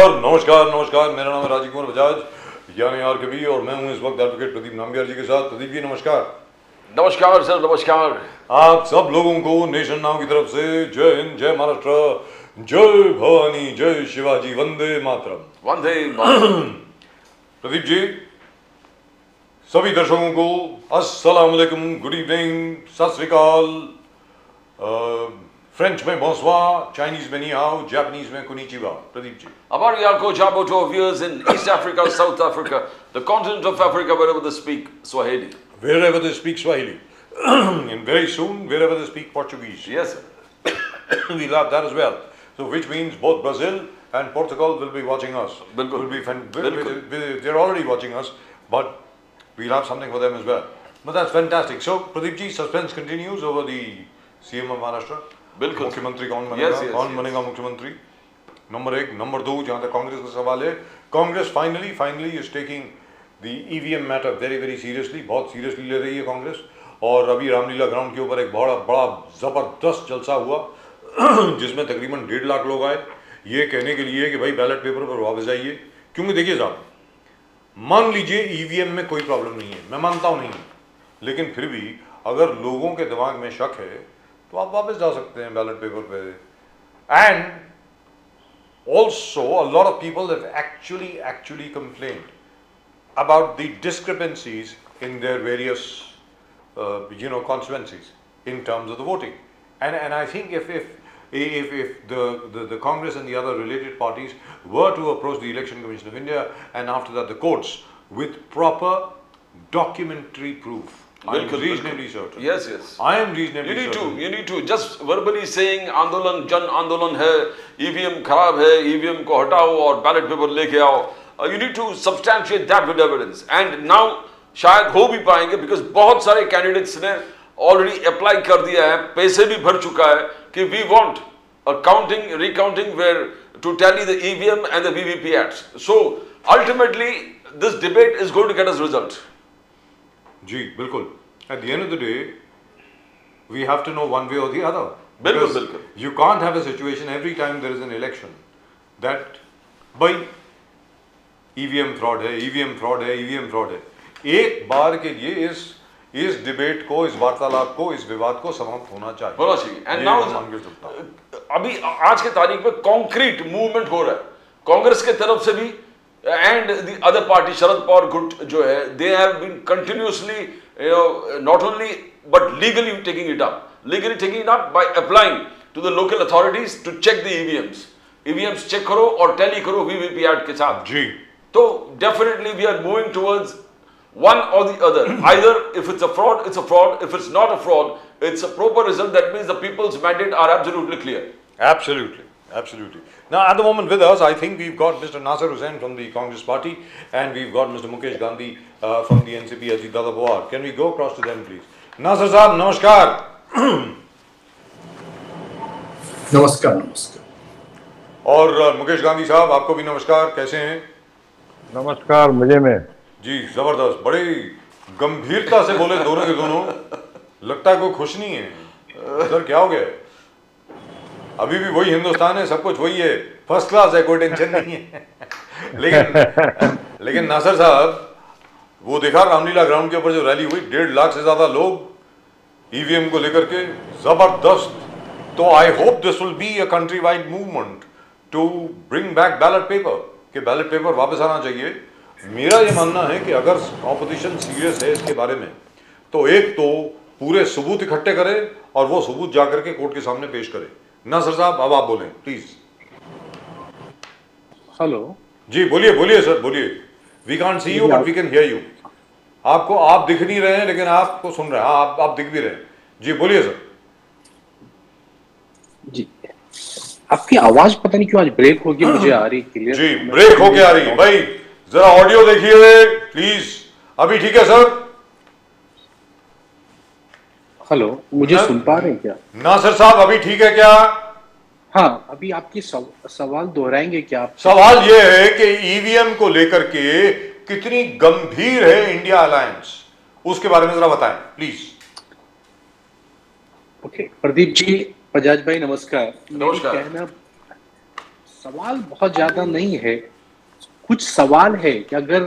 नमस्कार नमस्कार। मेरा नाम है राजीव कुमार बजाज यानी आर के बी और मैं हूं इस वक्त एडवोकेट प्रदीप नाम्बियार जी के साथ। प्रदीप जी नमस्कार। नमस्कार सर, नमस्कार। आप सब लोगों को नेशन नाउ की तरफ से जय हिंद, जय महाराष्ट्र, जय भवानी, जय शिवाजी, वंदे मातरम। वंदे मातरम। प्रदीप जी, सभी दर्शकों को अस्सलाम वालेकुम, गुड इवनिंग, सत श्री अकाल। फ्रेंच में bonsoir, चाइनीज में ni hao, जापानीज में konnichiwa। Pradeep ji, Amar Yako Jabo to our viewers in East Africa, South Africa, the continent of Africa, wherever they speak Swahili. wherever they speak Swahili and very soon wherever they speak Portuguese. Yes, sir. We'll have that as well. So which means both Brazil and Portugal will be watching us. Bilkul. They're already watching us, but we'll have something for them as well. But that's fantastic. So Pradeep ji, suspense continues over the CM of Maharashtra. बिल्कुल। मुख्यमंत्री कौन बनेगा? कौन बनेगा मुख्यमंत्री? Number एक। Number दो, जहाँ तक कांग्रेस का सवाल है, Congress finally is taking the EVM matter very very seriously, बहुत सीरियसली ले रही है कांग्रेस। और अभी रामलीला ग्राउंड के ऊपर एक बड़ा जबरदस्त जलसा हुआ जिसमें तकरीबन 1.5 लाख लोग आए ये कहने के लिए कि भाई बैलेट पेपर पर वापस आइए। क्योंकि देखिए साहब, मान लीजिए ईवीएम में कोई प्रॉब्लम नहीं है, मैं मानता हूँ नहीं, लेकिन फिर भी अगर लोगों के दिमाग में शक है तो आप वापस जा सकते हैं बैलेट पेपर पे। And also a lot of people have actually complained about the discrepancies in their various constituencies in terms of the voting, and I think if the Congress and the other related parties were to approach the Election Commission of India and after that the courts with proper documentary proof, I am reasonably certain. Yes. I am reasonably certain. You need to just verbally saying आंदोलन जन आंदोलन है, EVM खराब है, EVM को हटाओ और ballot paper लेके आओ। You need to substantiate that with evidence. And now शायद हो भी पाएंगे because बहुत सारे कैंडिडेट्स ने ऑलरेडी अप्लाई कर दिया है, पैसे भी भर चुका है कि we want a recounting where to tally the EVM and the VVPATs. So ultimately this debate is going to get us result. जी बिल्कुल। At the end of the day, we have to know one way or the other. बिल्कुल। You can't have a situation every time there is an election that भाई EVM fraud है, EVM fraud है, EVM fraud है। एक बार के लिए इस debate को, इस वार्तालाप को, इस विवाद को समाप्त होना चाहिए। एंड नाउ अभी आज के तारीख में कॉन्क्रीट मूवमेंट हो रहा है कांग्रेस के तरफ से भी and the other party Sharad Pawar गुट जो है, they have been continuously not only but legally taking it up by applying to the local authorities to check the EVMs check करो और टैली करो वीवीपीएटी के साथ जी। तो definitely we are moving towards one or the other. Either if it's a fraud, it's a fraud. If it's not a fraud, it's a proper result. That means the people's mandate are absolutely clear. Absolutely. Now at the moment with us, I think we've got Mr. Nasir Hussain from the Congress Party and we've got Mr. Mukesh Gandhi from the NCP Ajit Dada Pawar. Can we go across to them please? Nasir Saab, namaskar. नमस्कार। और मुकेश गांधी साहब, आपको भी नमस्कार। कैसे हैं? नमस्कार, मजे में जी, जबरदस्त। बड़ी गंभीरता से बोले दोनों के दोनों, लगता है कोई खुश नहीं है। सर क्या हो गया? अभी भी वही हिंदुस्तान है, सब कुछ वही है, फर्स्ट क्लास है, कोई टेंशन नहीं है। लेकिन नासिर साहब, वो देखा रामलीला ग्राउंड के ऊपर जो रैली हुई, 1.5 लाख से ज्यादा लोग ईवीएम को लेकर के, जबरदस्त। तो I hope this will be a country wide movement to bring back ballot paper, कि बैलेट पेपर वापस आना चाहिए। मेरा ये मानना है कि अगर ऑपोजिशन सीरियस है इसके बारे में, तो एक तो पूरे सबूत इकट्ठे करे और वो सबूत जाकर के कोर्ट के सामने पेश करे। नासिर साहब, अब आप बोलें प्लीज। हेलो जी, बोलिए सर, बोलिए। We can't see you but we can hear you. आपको आप दिख नहीं रहे हैं लेकिन आपको सुन रहे हैं। हाँ, आप दिख भी रहे हैं। जी बोलिए सर। जी, आपकी आवाज पता नहीं क्यों आज ब्रेक होगी, मुझे आ रही क्लियर। जी, ब्रेक होके आ रही है भाई, जरा ऑडियो देखिए प्लीज। अभी ठीक है सर? हेलो, मुझे सुन पा रहे हैं क्या? नासिर साहब, अभी ठीक है क्या? हाँ, अभी आपकी सवाल दोहराएंगे क्या आप? सवाल ये है कि ईवीएम को लेकर के कितनी गंभीर है इंडिया अलायंस, उसके बारे में जरा बताएं प्लीज। ओके, प्रदीप जी, बजाज भाई नमस्कार। नमस्कार। कहना सवाल बहुत ज्यादा नहीं है। कुछ सवाल है कि अगर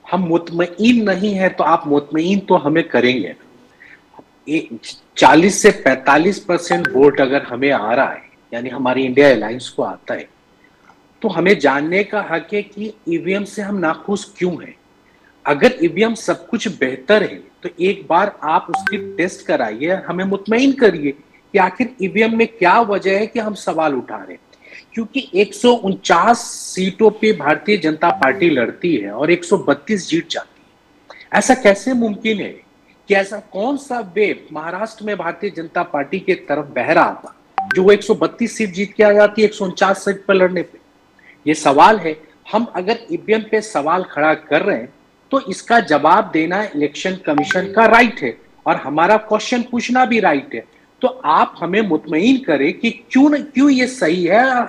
हम मुतमईन नहीं है तो आप मुतमईन तो हमें करेंगे। 40 से 45% वोट अगर हमें आ रहा है, यानी हमारी इंडिया अलायंस को आता है, तो हमें जानने का हक है कि ईवीएम से हम नाखुश क्यों हैं। अगर ईवीएम सब कुछ बेहतर है तो एक बार आप उसकी टेस्ट कराइए, हमें मुतमईन करिए कि आखिर ईवीएम में क्या वजह है कि हम सवाल उठा रहे हैं। क्योंकि 149 सीटों पे भारतीय जनता पार्टी लड़ती है और 132 जीत जाती है। ऐसा कैसे मुमकिन है कि ऐसा कौन सा वेव महाराष्ट्र में भारतीय जनता पार्टी के तरफ बह रहा था जो वो 132 सीट जीत के आ जाती है 149 सीट पर लड़ने पे। ये सवाल है। हम अगर ईवीएम पे सवाल खड़ा कर रहे हैं तो इसका जवाब देना इलेक्शन कमीशन का राइट है और हमारा क्वेश्चन पूछना भी राइट है। तो आप हमें मुतमईन करें कि क्यों ये सही है और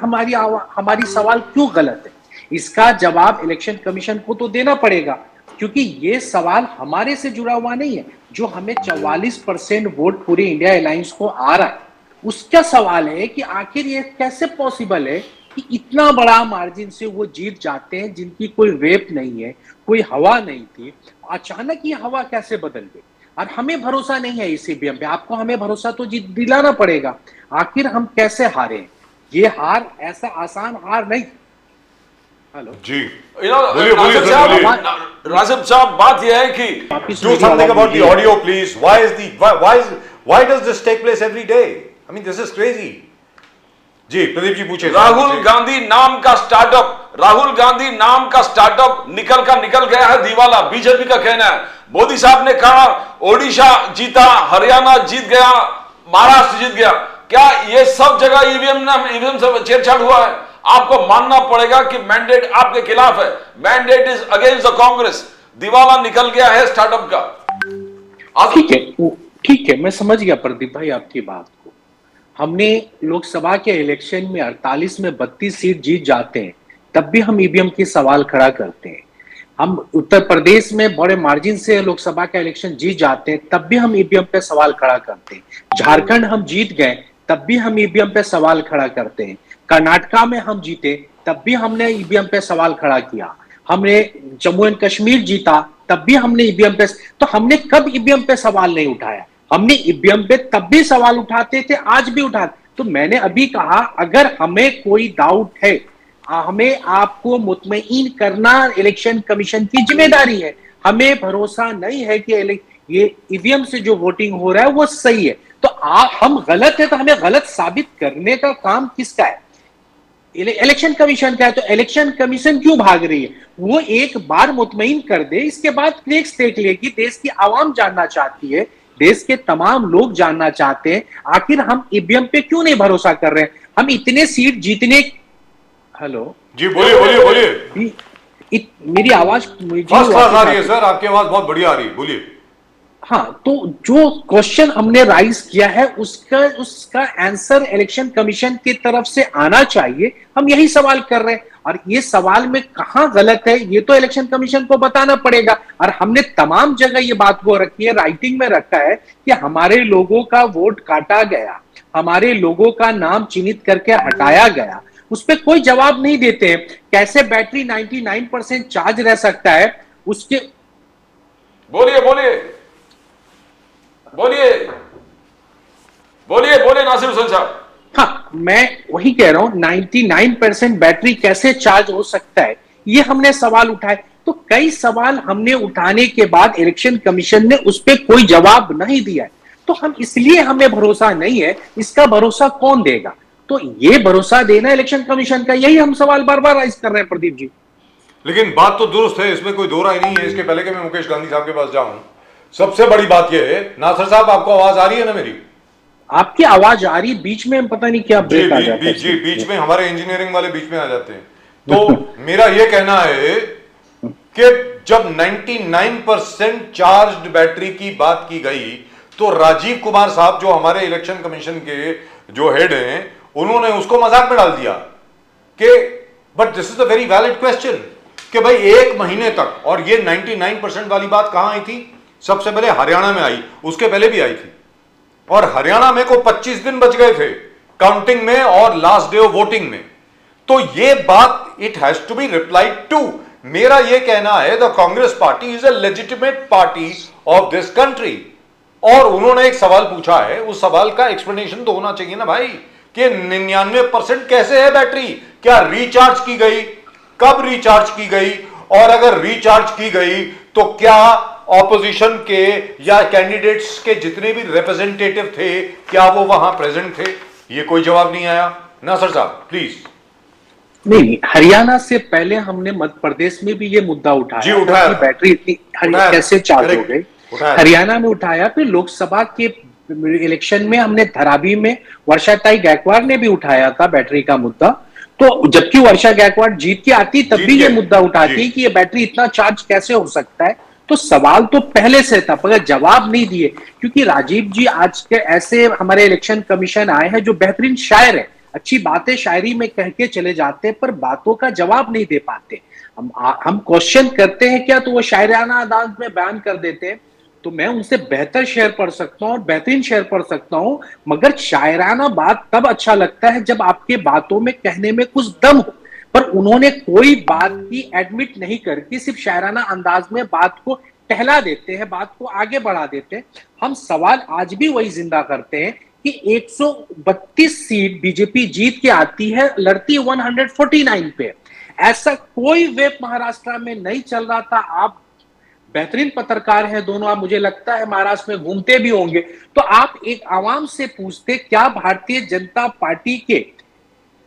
हमारी सवाल क्यों गलत है। इसका जवाब इलेक्शन कमीशन को तो देना पड़ेगा, क्योंकि ये सवाल हमारे से जुड़ा हुआ नहीं है। जो हमें 44% वोट पूरे इंडिया अलायंस को आ रहा है, उसका सवाल है कि आखिर ये कैसे पॉसिबल है कि इतना बड़ा मार्जिन से वो जीत जाते हैं, जिनकी कोई वेप नहीं है, कोई हवा नहीं थी, अचानक ये हवा कैसे बदल गई। और हमें भरोसा नहीं है इस ईवीएम पे, आपको हमें भरोसा तो दिलाना पड़ेगा। आखिर हम कैसे हारे? ये हार ऐसा आसान हार नहीं। हेलो जी, बोलिए बोलिए सर, बोलिए। राशिद साहब, बात यह है कि Do something about the audio, please. Why does this take place every day? I mean, this is crazy. जी, प्रदीप जी पूछे। राहुल गांधी नाम का स्टार्टअप निकल गया है दीवाला, बीजेपी का कहना है। मोदी साहब ने कहा ओडिशा जीता, हरियाणा जीत गया, महाराष्ट्र जीत गया। क्या ये सब जगह ईवीएम से छेड़छाड़ हुआ है? आपको मानना पड़ेगा कि मैंडेट आपके खिलाफ है, mandate is against the Congress. दिवाला निकल गया है स्टार्टअप का। ठीक है, मैं समझ गया प्रदीप भाई आपकी बात को। हमने लोकसभा के इलेक्शन में 48 में 32 सीट जीत जाते हैं, तब भी हम ईवीएम की सवाल खड़ा करते हैं। हम उत्तर प्रदेश में बड़े मार्जिन से लोकसभा का इलेक्शन जीत जाते हैं, तब भी हम ईवीएम पे सवाल खड़ा करते हैं। झारखंड हम जीत गए, तब भी हम ईवीएम पे सवाल खड़ा करते हैं। कर्नाटका में हम जीते, तब भी हमने ईवीएम पे सवाल खड़ा किया। हमने जम्मू एंड कश्मीर जीता, तब भी हमने ईवीएम पे, तो हमने कब ईवीएम पे सवाल नहीं उठाया? हमने ईवीएम पे तब भी सवाल उठाते थे, आज भी उठाते। तो मैंने अभी कहा, अगर हमें कोई डाउट है, हमें आपको मुतमईन करना इलेक्शन कमीशन की जिम्मेदारी है। हमें भरोसा नहीं है कि ये ईवीएम से जो वोटिंग हो रहा है वो सही है। तो हम गलत है तो हमें गलत साबित करने का काम किसका है? इलेक्शन कमीशन का है। तो इलेक्शन कमीशन क्यों भाग रही है? वो एक बार मुतमईन कर दे, इसके बाद नेक्स्ट देख लेगी। देश की आवाम जानना चाहती है, देश के तमाम लोग जानना चाहते हैं, आखिर हम ईवीएम पे क्यों नहीं भरोसा कर रहे हैं। हम इतने सीट जीतने, हेलो जी, बोलिए। मेरी आवाज फर्स्ट क्लास आ रही है सर, आपकी आवाज बहुत बढ़िया आ रही है, बोलिए। हाँ, तो जो क्वेश्चन हमने राइज किया है उसका आंसर इलेक्शन कमीशन की तरफ से आना चाहिए। हम यही सवाल कर रहे हैं और ये सवाल में कहां गलत है ये तो इलेक्शन कमीशन को बताना पड़ेगा। और हमने तमाम जगह ये बात को रखी है, राइटिंग में रखा है कि हमारे लोगों का वोट काटा गया, हमारे लोगों का नाम चिन्हित करके हटाया गया। उस पर कोई जवाब नहीं देते हैं। कैसे बैटरी 99% चार्ज रह सकता है उसके? बोलिए नासिर हुसैन साहब। हाँ, मैं वही कह रहा हूं, 99% बैटरी कैसे चार्ज हो सकता है, ये हमने सवाल उठाए। तो कई सवाल हमने उठाने के बाद इलेक्शन कमीशन ने उस पर कोई जवाब नहीं दिया है। तो हम इसलिए हमें भरोसा नहीं है। इसका भरोसा कौन देगा? तो ये भरोसा देना इलेक्शन कमीशन का, यही हम सवाल बार बार राइज कर रहे हैं प्रदीप जी। लेकिन बात तो दुरुस्त है, इसमें कोई दो राय नहीं है। इसके पहले कि मैं मुकेश गांधी साहब के पास जाऊं, सबसे बड़ी बात यह है, नासिर साहब आपको आवाज आ रही है ना मेरी? आपकी आवाज आ रही, बीच में पता नहीं क्या ब्रेक आ जाता है। जी, बीच में हमारे इंजीनियरिंग वाले बीच में आ जाते हैं। तो मेरा यह कहना है कि जब 99% चार्ज्ड बैटरी की बात की गई तो राजीव कुमार साहब जो हमारे इलेक्शन कमीशन के जो हेड हैं, उन्होंने उसको मजाक में डाल दिया कि but this is a very valid question कि भाई एक महीने तक, और ये 99% वाली बात कहां आई थी? सबसे पहले हरियाणा में आई, उसके पहले भी आई थी। और हरियाणा में को 25 दिन बच गए थे काउंटिंग में और लास्ट डे ऑफ वोटिंग में। तो ये बात it has to be replied to. मेरा ये कहना है the Congress party is a legitimate party of this country. और उन्होंने एक सवाल पूछा है, उस सवाल का एक्सप्लेनेशन तो होना चाहिए ना भाई, कि 99% कैसे है बैटरी, क्या रिचार्ज की गई, कब रिचार्ज की गई, और अगर रिचार्ज की गई तो क्या ऑपोजिशन के या कैंडिडेट्स के जितने भी रिप्रेजेंटेटिव थे क्या वो वहां प्रेजेंट थे? ये कोई जवाब नहीं आया। नासिर साहब प्लीज। नहीं, हरियाणा से पहले हमने मध्य प्रदेश में भी ये मुद्दा उठाया। जी, उठाया कि बैटरी इतनी कैसे चार्ज हो गई, हरियाणा में उठाया। फिर लोकसभा के इलेक्शन में हमने धरावी में वर्षाताई गायकवाड़ ने भी उठाया था बैटरी का मुद्दा। तो जबकि वर्षा गायकवाड़ जीत के आती तब भी ये मुद्दा उठाती कि ये बैटरी इतना चार्ज कैसे हो सकता है। तो सवाल तो पहले से था, मगर जवाब नहीं दिए, क्योंकि राजीव जी आज के ऐसे हमारे इलेक्शन कमीशन आए हैं जो बेहतरीन शायर है, अच्छी बातें शायरी में कह के चले जाते पर बातों का जवाब नहीं दे पाते। हम क्वेश्चन करते हैं क्या तो वो शायराना अंदाज में बयान कर देते हैं। तो मैं उनसे बेहतर शेर पढ़ सकता हूं और बेहतरीन शेर पढ़ सकता हूं, मगर शायराना बात तब अच्छा लगता है जब आपके बातों में कहने में कुछ दम हो। पर उन्होंने कोई बात की एडमिट नहीं करके सिर्फ शायराना अंदाज में बात को टहला देते हैं, बात को आगे बढ़ा देते हैं। हम सवाल आज भी वही जिंदा करते हैं कि 132 सीट बीजेपी जीत के आती है, लड़ती 149 पे। ऐसा कोई वेब महाराष्ट्र में नहीं चल रहा था। आप बेहतरीन पत्रकार हैं दोनों, आप मुझे लगता है महाराष्ट्र में घूमते भी होंगे, तो आप एक आवाम से पूछते क्या भारतीय जनता पार्टी के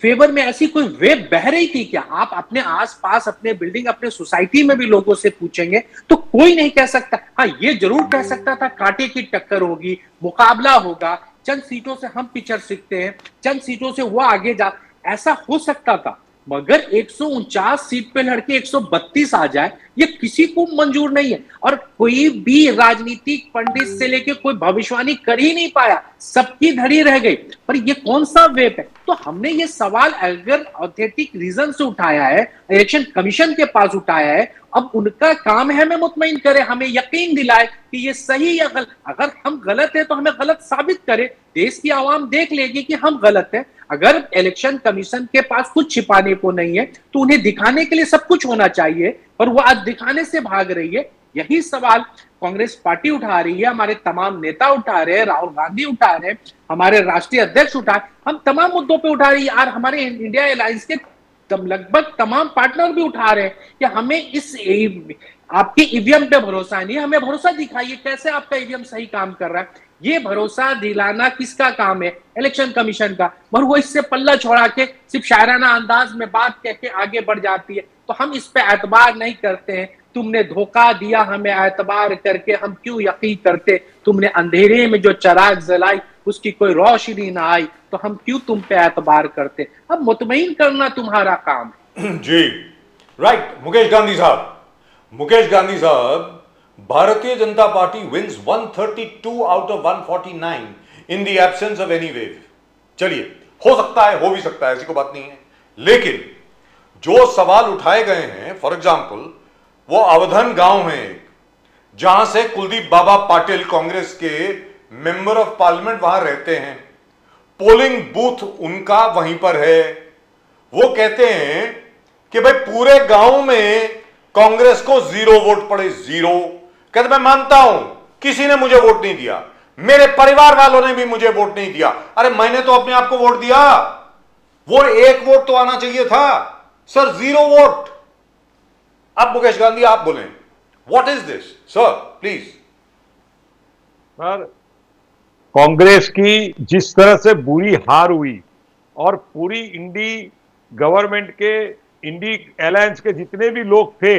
फेवर में ऐसी कोई वेव बह रही थी क्या? आप अपने आसपास, अपने बिल्डिंग, अपने सोसाइटी में भी लोगों से पूछेंगे तो कोई नहीं कह सकता। हाँ, ये जरूर कह सकता था कांटे की टक्कर होगी, मुकाबला होगा, चंद सीटों से हम पिछड़ सकते हैं, चंद सीटों से वो आगे जा, ऐसा हो सकता था। मगर 149 सीट पे लड़के 132 आ जाए, ये किसी को मंजूर नहीं है। और कोई भी राजनीतिक पंडित से लेके कोई भविष्यवाणी कर ही नहीं पाया, सबकी धड़ी रह गई। पर ये कौन सा वेब है? तो हमने ये सवाल अगर ऑथेंटिक रीजन से उठाया है, इलेक्शन कमीशन के पास उठाया है, अब उनका काम है हमें मुतमईन करे, हमें यकीन दिलाए कि ये सही या गलत। अगर हम गलत है तो हमें गलत साबित करे, देश की आवाम देख लेगी कि हम गलत है। अगर इलेक्शन कमीशन के पास कुछ छिपाने को नहीं है तो उन्हें दिखाने के लिए सब कुछ होना चाहिए, पर वो आज दिखाने से भाग रही है। यही सवाल कांग्रेस पार्टी उठा रही है, हमारे तमाम नेता उठा रहे हैं, राहुल गांधी उठा रहे हैं, हमारे राष्ट्रीय अध्यक्ष उठा, हम तमाम मुद्दों पे उठा रही है। और हमारे इंडिया अलायंस के लगभग तमाम पार्टनर भी उठा रहे हैं कि हमें इस आपके ईवीएम पे भरोसा नहीं, हमें भरोसा दिखाइए कैसे आपका ईवीएम सही काम कर रहा है। ये भरोसा दिलाना किसका काम है? इलेक्शन कमीशन का। और वो इससे पल्ला छोड़ा के सिर्फ शायराना अंदाज में बात कह के आगे बढ़ जाती है। तो हम इस पे एतबार नहीं करते हैं। तुमने धोखा दिया हमें एतबार करके, हम क्यों यकीन करते? तुमने अंधेरे में जो चराग जलाई उसकी कोई रोशनी ना आई, तो हम क्यों तुम पे एतबार करते? अब मुतमईन करना तुम्हारा काम है। जी राइट। मुकेश गांधी साहब, मुकेश गांधी साहब, Bharatiya Janata party wins 132 out of 149 in the absence of any wave. चलिए, हो सकता है, हो भी सकता है, ऐसी कोई बात नहीं है। लेकिन जो सवाल उठाए गए हैं, फॉर एग्जाम्पल वो अवधन गांव है जहां से कुलदीप बाबा पाटिल कांग्रेस के मेंबर ऑफ पार्लियामेंट वहां रहते हैं, पोलिंग बूथ उनका वहीं पर है। वो कहते हैं कि भाई पूरे गांव में कांग्रेस को 0 वोट पड़े, 0। कहते मैं मानता हूं किसी ने मुझे वोट नहीं दिया, मेरे परिवार वालों ने भी मुझे वोट नहीं दिया। अरे मैंने तो अपने आप को वोट दिया, वो 1 वोट तो आना चाहिए था सर, 0 वोट। अब मुकेश गांधी आप बोलें, what is this sir, please. Sir, Congress की जिस तरह से बुरी हार हुई और पूरी इंडी गवर्नमेंट के, इंडी अलायंस के जितने भी लोग थे,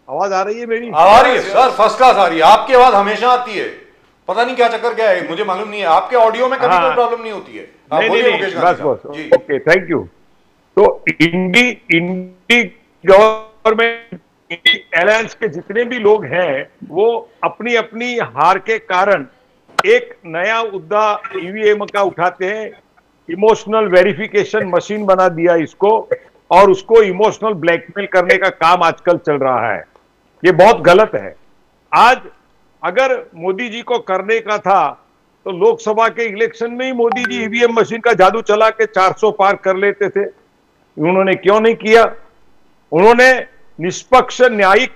आवाज आ रही है मेरी? आ रही है सर, फर्स्ट क्लास आ रही है। आपकी आवाज हमेशा आती है, पता नहीं क्या चक्कर क्या है, मुझे मालूम नहीं है। आपके ऑडियो में कभी कोई प्रॉब्लम नहीं होती है। नहीं, बस ओके, थैंक यू। तो इंडी गवर्नमेंट, अलायंस के जितने भी लोग हैं वो अपनी अपनी हार के कारण एक नया मुद्दा ईवीएम का उठाते हैं, इमोशनल वेरिफिकेशन मशीन बना दिया इसको, और उसको इमोशनल ब्लैकमेल करने का काम आजकल चल रहा है। ये बहुत गलत है। आज अगर मोदी जी को करने का था तो लोकसभा के इलेक्शन में ही मोदी जी ईवीएम मशीन का जादू चला के 400 पार कर लेते थे। उन्होंने क्यों नहीं किया? उन्होंने निष्पक्ष न्यायिक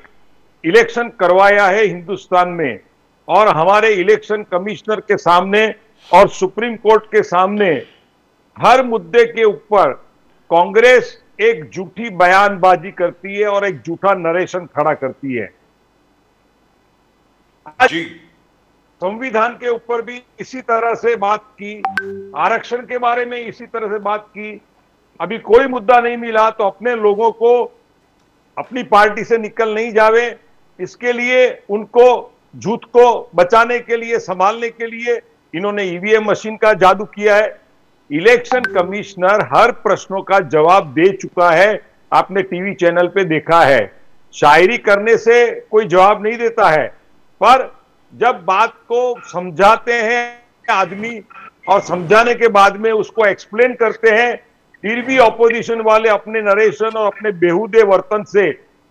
इलेक्शन करवाया है हिंदुस्तान में, और हमारे इलेक्शन कमिश्नर के सामने और सुप्रीम कोर्ट के सामने हर मुद्दे के ऊपर कांग्रेस एक झूठी बयानबाजी करती है और एक झूठा नरेशन खड़ा करती है। आज जी संविधान के ऊपर भी इसी तरह से बात की, आरक्षण के बारे में इसी तरह से बात की। अभी कोई मुद्दा नहीं मिला तो अपने लोगों को अपनी पार्टी से निकल नहीं जावे, इसके लिए उनको झूठ को बचाने के लिए, संभालने के लिए इन्होंने ईवीएम मशीन का जादू किया है। इलेक्शन कमिश्नर हर प्रश्नों का जवाब दे चुका है, आपने टीवी चैनल पे देखा है। शायरी करने से कोई जवाब नहीं देता है, पर जब बात को समझाते हैं आदमी और समझाने के बाद में उसको एक्सप्लेन करते हैं, फिर भी ऑपोजिशन वाले अपने नरेशन और अपने बेहुदे वर्तन से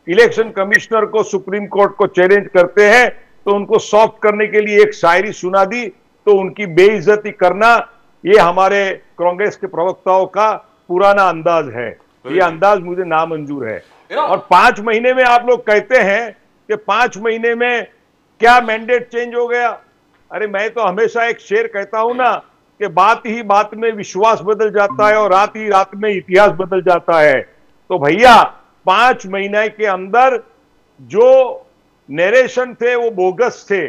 इलेक्शन कमिश्नर को, सुप्रीम कोर्ट को चैलेंज करते हैं। तो उनको सॉफ्ट करने के लिए एक शायरी सुना दी, तो उनकी बेइज्जती करना ये हमारे कांग्रेस के प्रवक्ताओं का पुराना अंदाज है। ये अंदाज मुझे नामंजूर है। और 5 महीने में आप लोग कहते हैं कि 5 महीने में क्या मैंडेट चेंज हो गया? अरे मैं तो हमेशा एक शेर कहता हूं ना कि बात ही बात में विश्वास बदल जाता है और रात ही रात में इतिहास बदल जाता है। तो भैया 5 महीने के अंदर जो नरेशन थे वो बोगस थे,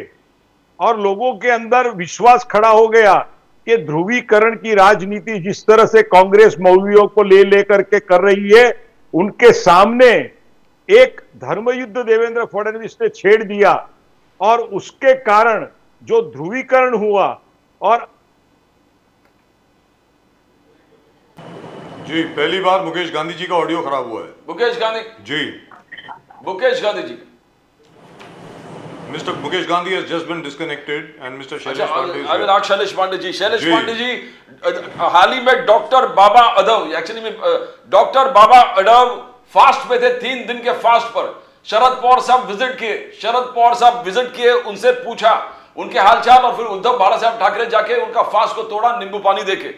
और लोगों के अंदर विश्वास खड़ा हो गया कि ध्रुवीकरण की राजनीति जिस तरह से कांग्रेस मौलवियों को ले लेकर के कर रही है, उनके सामने एक धर्मयुद्ध देवेंद्र फडणवीस ने छेड़ दिया, और उसके कारण जो ध्रुवीकरण हुआ। और जी पहली बार मुकेश गांधी जी का ऑडियो खराब हुआ है। मुकेश गांधी जी, Mr. Mukesh Gandhi has just been disconnected and Mr. Shailesh Pandey is I will here. ask Shailesh Pandey जी। शैलेश जी। पांडे जी, हाल ही में डॉक्टर बाबा अडव, एक्चुअली में डॉक्टर बाबा अडव फास्ट पे थे, 3 दिन के फास्ट पर। शरद पवार साहब विजिट किए, उनसे पूछा उनके हालचाल, और फिर उद्धव बाला साहब ठाकरे जाके उनका फास्ट को तोड़ा नींबू पानी देके।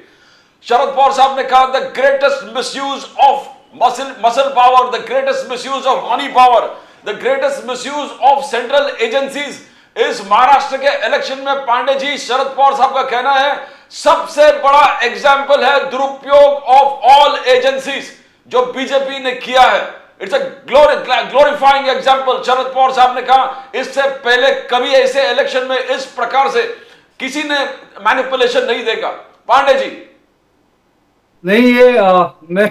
शरद पवार साहब ने कहा the greatest misuse of muscle power, the greatest misuse of money power, the greatest misuse of central agencies इस महाराष्ट्र के इलेक्शन में। पांडे जी, शरद पवार साहब का कहना है सबसे बड़ा एग्जाम्पल है दुरुपयोग ऑफ ऑल एजेंसीज जो बीजेपी ने किया है। It's a glorifying example. Sharad Pawar sahab ने कहा इससे पहले कभी ऐसे इलेक्शन में इस प्रकार से किसी ने मैनिपुलेशन नहीं देखा। पांडे जी नहीं, ये मैं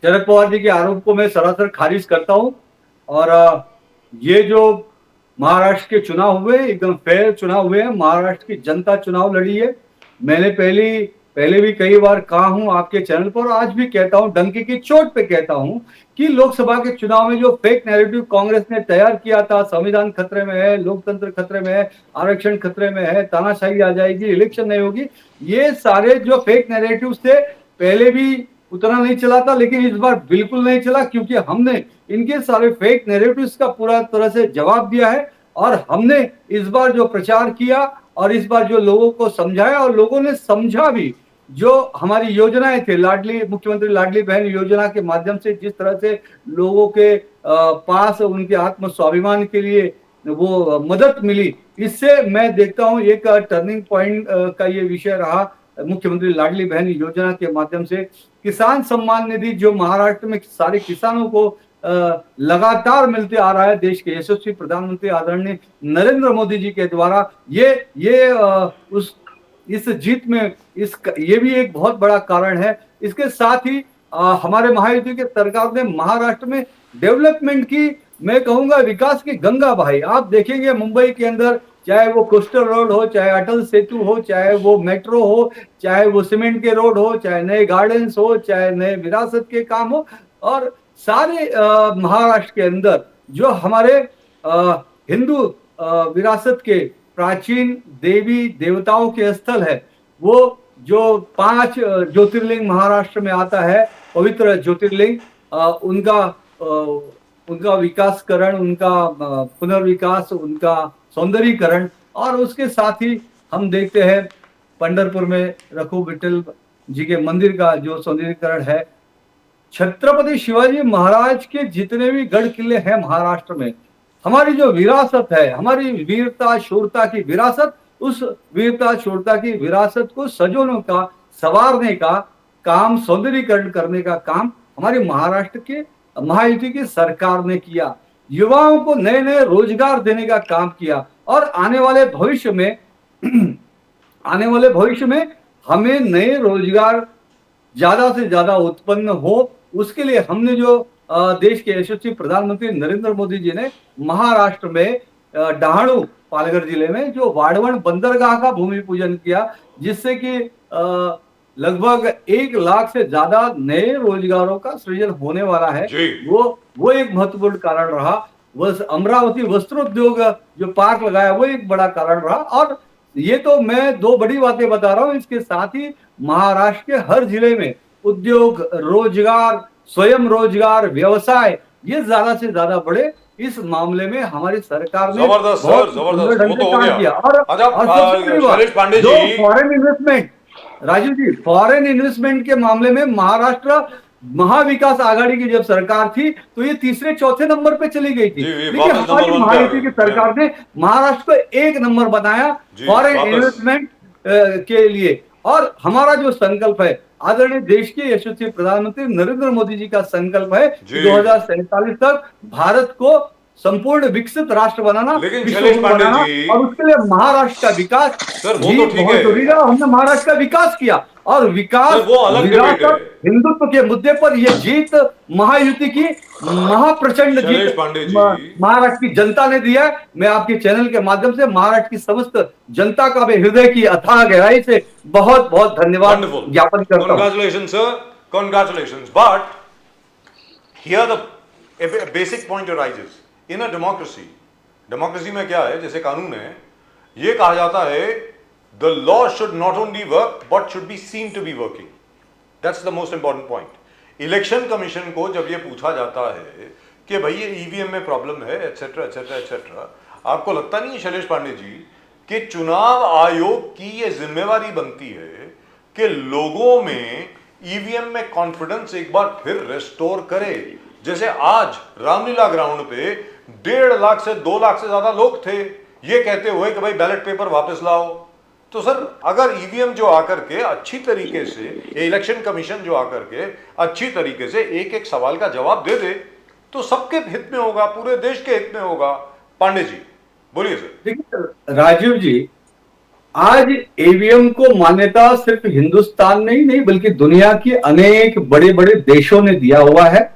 शरद पवार जी के आरोप को मैं सरासर खारिज करता हूं। और ये जो महाराष्ट्र के चुनाव हुए एकदम फेयर चुनाव हुए हैं, महाराष्ट्र की जनता चुनाव लड़ी है। मैंने पहले भी कई बार कहा हूं आपके चैनल पर, आज भी कहता हूं, डंके की चोट पे कहता हूं कि लोकसभा के चुनाव में जो फेक नैरेटिव कांग्रेस ने तैयार किया था, संविधान खतरे में है, लोकतंत्र खतरे में है, आरक्षण खतरे में है, तानाशाही आ जाएगी, इलेक्शन नहीं होगी, ये सारे जो फेक नैरेटिव्स थे पहले भी उतना नहीं चला था, लेकिन इस बार बिल्कुल नहीं चला, क्योंकि हमने इनके सारे फेक नैरेटिव्स का पूरा तरह से जवाब दिया है। और हमने इस बार जो प्रचार किया और इस बार जो लोगों को समझाया, और लोगों ने समझा भी, जो हमारी योजनाएं थे, मुख्यमंत्री लाडली बहन योजना के माध्यम से जिस तरह से लोगों के पास उनके आत्म स्वाभिमान के लिए वो मदद मिली, इससे मैं देखता हूं एक टर्निंग पॉइंट का ये विषय रहा मुख्यमंत्री लाडली बहन योजना के माध्यम से। किसान सम्मान निधि जो महाराष्ट्र में सारे किसानों को लगातार मिलते आ रहा है, देश के यशस्वी प्रधानमंत्री आदरणीय नरेंद्र मोदी जी के द्वारा, इस जीत में ये भी एक बहुत बड़ा कारण है। इसके साथ ही हमारे महायुति के सरकार ने महाराष्ट्र में डेवलपमेंट की, मैं कहूंगा विकास की गंगा बहाई। आप देखेंगे मुंबई के अंदर, चाहे वो कोस्टल रोड हो, चाहे अटल सेतु हो, चाहे वो मेट्रो हो, चाहे वो सीमेंट के रोड हो, चाहे नए गार्डन्स हो, चाहे नए विरासत के काम हो, और सारे महाराष्ट्र के अंदर जो हमारे हिंदू विरासत के प्राचीन देवी देवताओं के स्थल है, वो जो 5 ज्योतिर्लिंग महाराष्ट्र में आता है, पवित्र ज्योतिर्लिंग, उनका विकासकरण, उनका पुनर्विकास, उनका सौंदर्यीकरण, और उसके साथ ही हम देखते हैं पंढरपुर में रघु विठल जी के मंदिर का जो सौंदर्यीकरण है, छत्रपति शिवाजी महाराज के जितने भी गढ़ किले हैं महाराष्ट्र में, हमारी जो विरासत है, हमारी वीरता शूरता की विरासत, उस वीरता शूरता की विरासत को सजोने का, संवारने का काम, सौंदर्यीकरण करने का काम हमारी महाराष्ट्र के महायुति की सरकार ने किया। युवाओं को नए नए रोजगार देने का काम किया और आने वाले भविष्य में हमें नए रोजगार ज्यादा से ज्यादा उत्पन्न हो, उसके लिए हमने जो देश के यशस्वी प्रधानमंत्री नरेंद्र मोदी जी ने महाराष्ट्र में डहाणू पालघर जिले में जो वाड़वण बंदरगाह का भूमि पूजन किया, जिससे कि लगभग 1 लाख से ज्यादा नए रोजगारों का सृजन होने वाला है। वो एक महत्वपूर्ण कारण रहा। अमरावती वस्त्रोद्योग जो पार्क लगाया वो एक बड़ा कारण रहा। और ये तो मैं 2 बड़ी बातें बता रहा हूँ, इसके साथ ही महाराष्ट्र के हर जिले में उद्योग, रोजगार, स्वयं रोजगार, व्यवसाय ये ज्यादा से ज्यादा बढ़े, इस मामले में हमारी सरकार ने जबरदस्त ढंग से काम किया। और फॉरेन इन्वेस्टमेंट, राजीव जी, फॉरेन इन्वेस्टमेंट के मामले में महाराष्ट्र महाविकास आघाड़ी की जब सरकार थी तो ये 3-4 नंबर पे चली गई थी, लेकिन हमारी महायुति की सरकार ने महाराष्ट्र को 1 नंबर बनाया फॉरेन इन्वेस्टमेंट के लिए। और हमारा जो संकल्प है, आदरणीय देश के यशस्वी प्रधानमंत्री नरेंद्र मोदी जी का संकल्प है 2047 तक भारत को संपूर्ण विकसित राष्ट्र बनाना, और उसके लिए महाराष्ट्र का विकास बहुत जरूरी है। हमने महाराष्ट्र का विकास किया और विकास हिंदुत्व के मुद्दे पर यह जीत महायुति की महाप्रचंड जीत महाराष्ट्र की जनता ने दिया। मैं आपके चैनल के माध्यम से महाराष्ट्र की समस्त जनता का भी हृदय की अथाह गहराई से बहुत बहुत धन्यवाद ज्ञापन करता हूं। Congratulations, sir. Congratulations. But here the basic point arises. In a democracy में क्या है, जैसे कानून है, ये कहा जाता है the law should not only work but should be seen to be working. That's the most important point. Election commission को जब ये पूछा जाता है कि भाई ये ईवीएम में प्रॉब्लम है एटसेट्रा एटसेट्रा एटसेट्रा, आपको लगता नहीं है शैलेश पांडे जी कि चुनाव आयोग की ये जिम्मेवारी बनती है कि लोगों में ईवीएम में कॉन्फिडेंस एक बार फिर रेस्टोर करे? जैसे आज रामलीला ग्राउंड पे 1.5 लाख से 2 लाख से ज्यादा लोग थे ये कहते हुए कि भाई बैलेट पेपर वापस लाओ। तो सर अगर ईवीएम जो आकर के अच्छी तरीके से, इलेक्शन कमीशन जो आकर के अच्छी तरीके से एक एक सवाल का जवाब दे दे तो सबके हित में होगा, पूरे देश के हित में होगा। पांडे जी बोलिए सर। देखिए राजीव जी, आज ईवीएम को मान्यता सिर्फ हिंदुस्तान में ही नहीं बल्कि दुनिया के अनेक बड़े बड़े देशों ने दिया हुआ है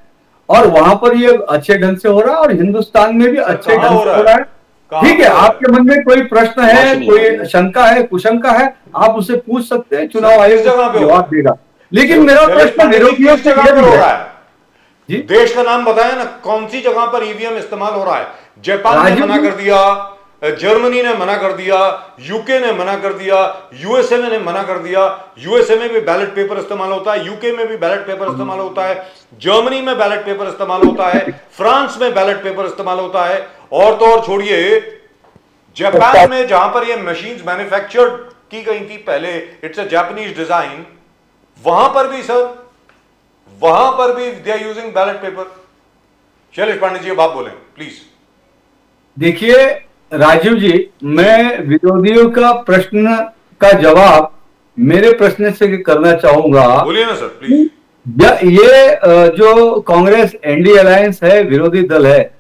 और वहां पर ये अच्छे ढंग से हो रहा है और हिंदुस्तान में भी अच्छे ढंग से हो रहा है। ठीक है, आपके मन में कोई प्रश्न है, कोई शंका है, कुशंका है, आप उसे पूछ सकते हैं, चुनाव आयोग जवाब देगा। लेकिन मेरा प्रश्न विरोधियों से हो रहा है जी, देश का नाम बताया ना, कौन सी जगह पर ईवीएम इस्तेमाल हो रहा है? जापान ने मना कर दिया, जर्मनी ने मना कर दिया, यूके ने मना कर दिया, यूएसए ने मना कर दिया। यूएसए में भी बैलेट पेपर इस्तेमाल होता है, यूके में भी बैलेट पेपर इस्तेमाल होता है, जर्मनी में बैलेट पेपर इस्तेमाल होता है, फ्रांस में बैलेट पेपर इस्तेमाल होता है, और तो और छोड़िए जापान में जहां पर ये मशीन्स मैन्युफैक्चर्ड की गई थी पहले, इट्स अ जापानीज डिजाइन, वहां पर भी सर, वहां पर भी they are using ballot paper. Shailesh Pandey ji अब आप बोलें प्लीज। देखिए राजीव जी, मैं विरोधियों का प्रश्न का जवाब मेरे प्रश्न से करना चाहूंगा। बोलिए ना सर प्लीज। ये जो कांग्रेस एनडीए अलायंस है, विरोधी दल है,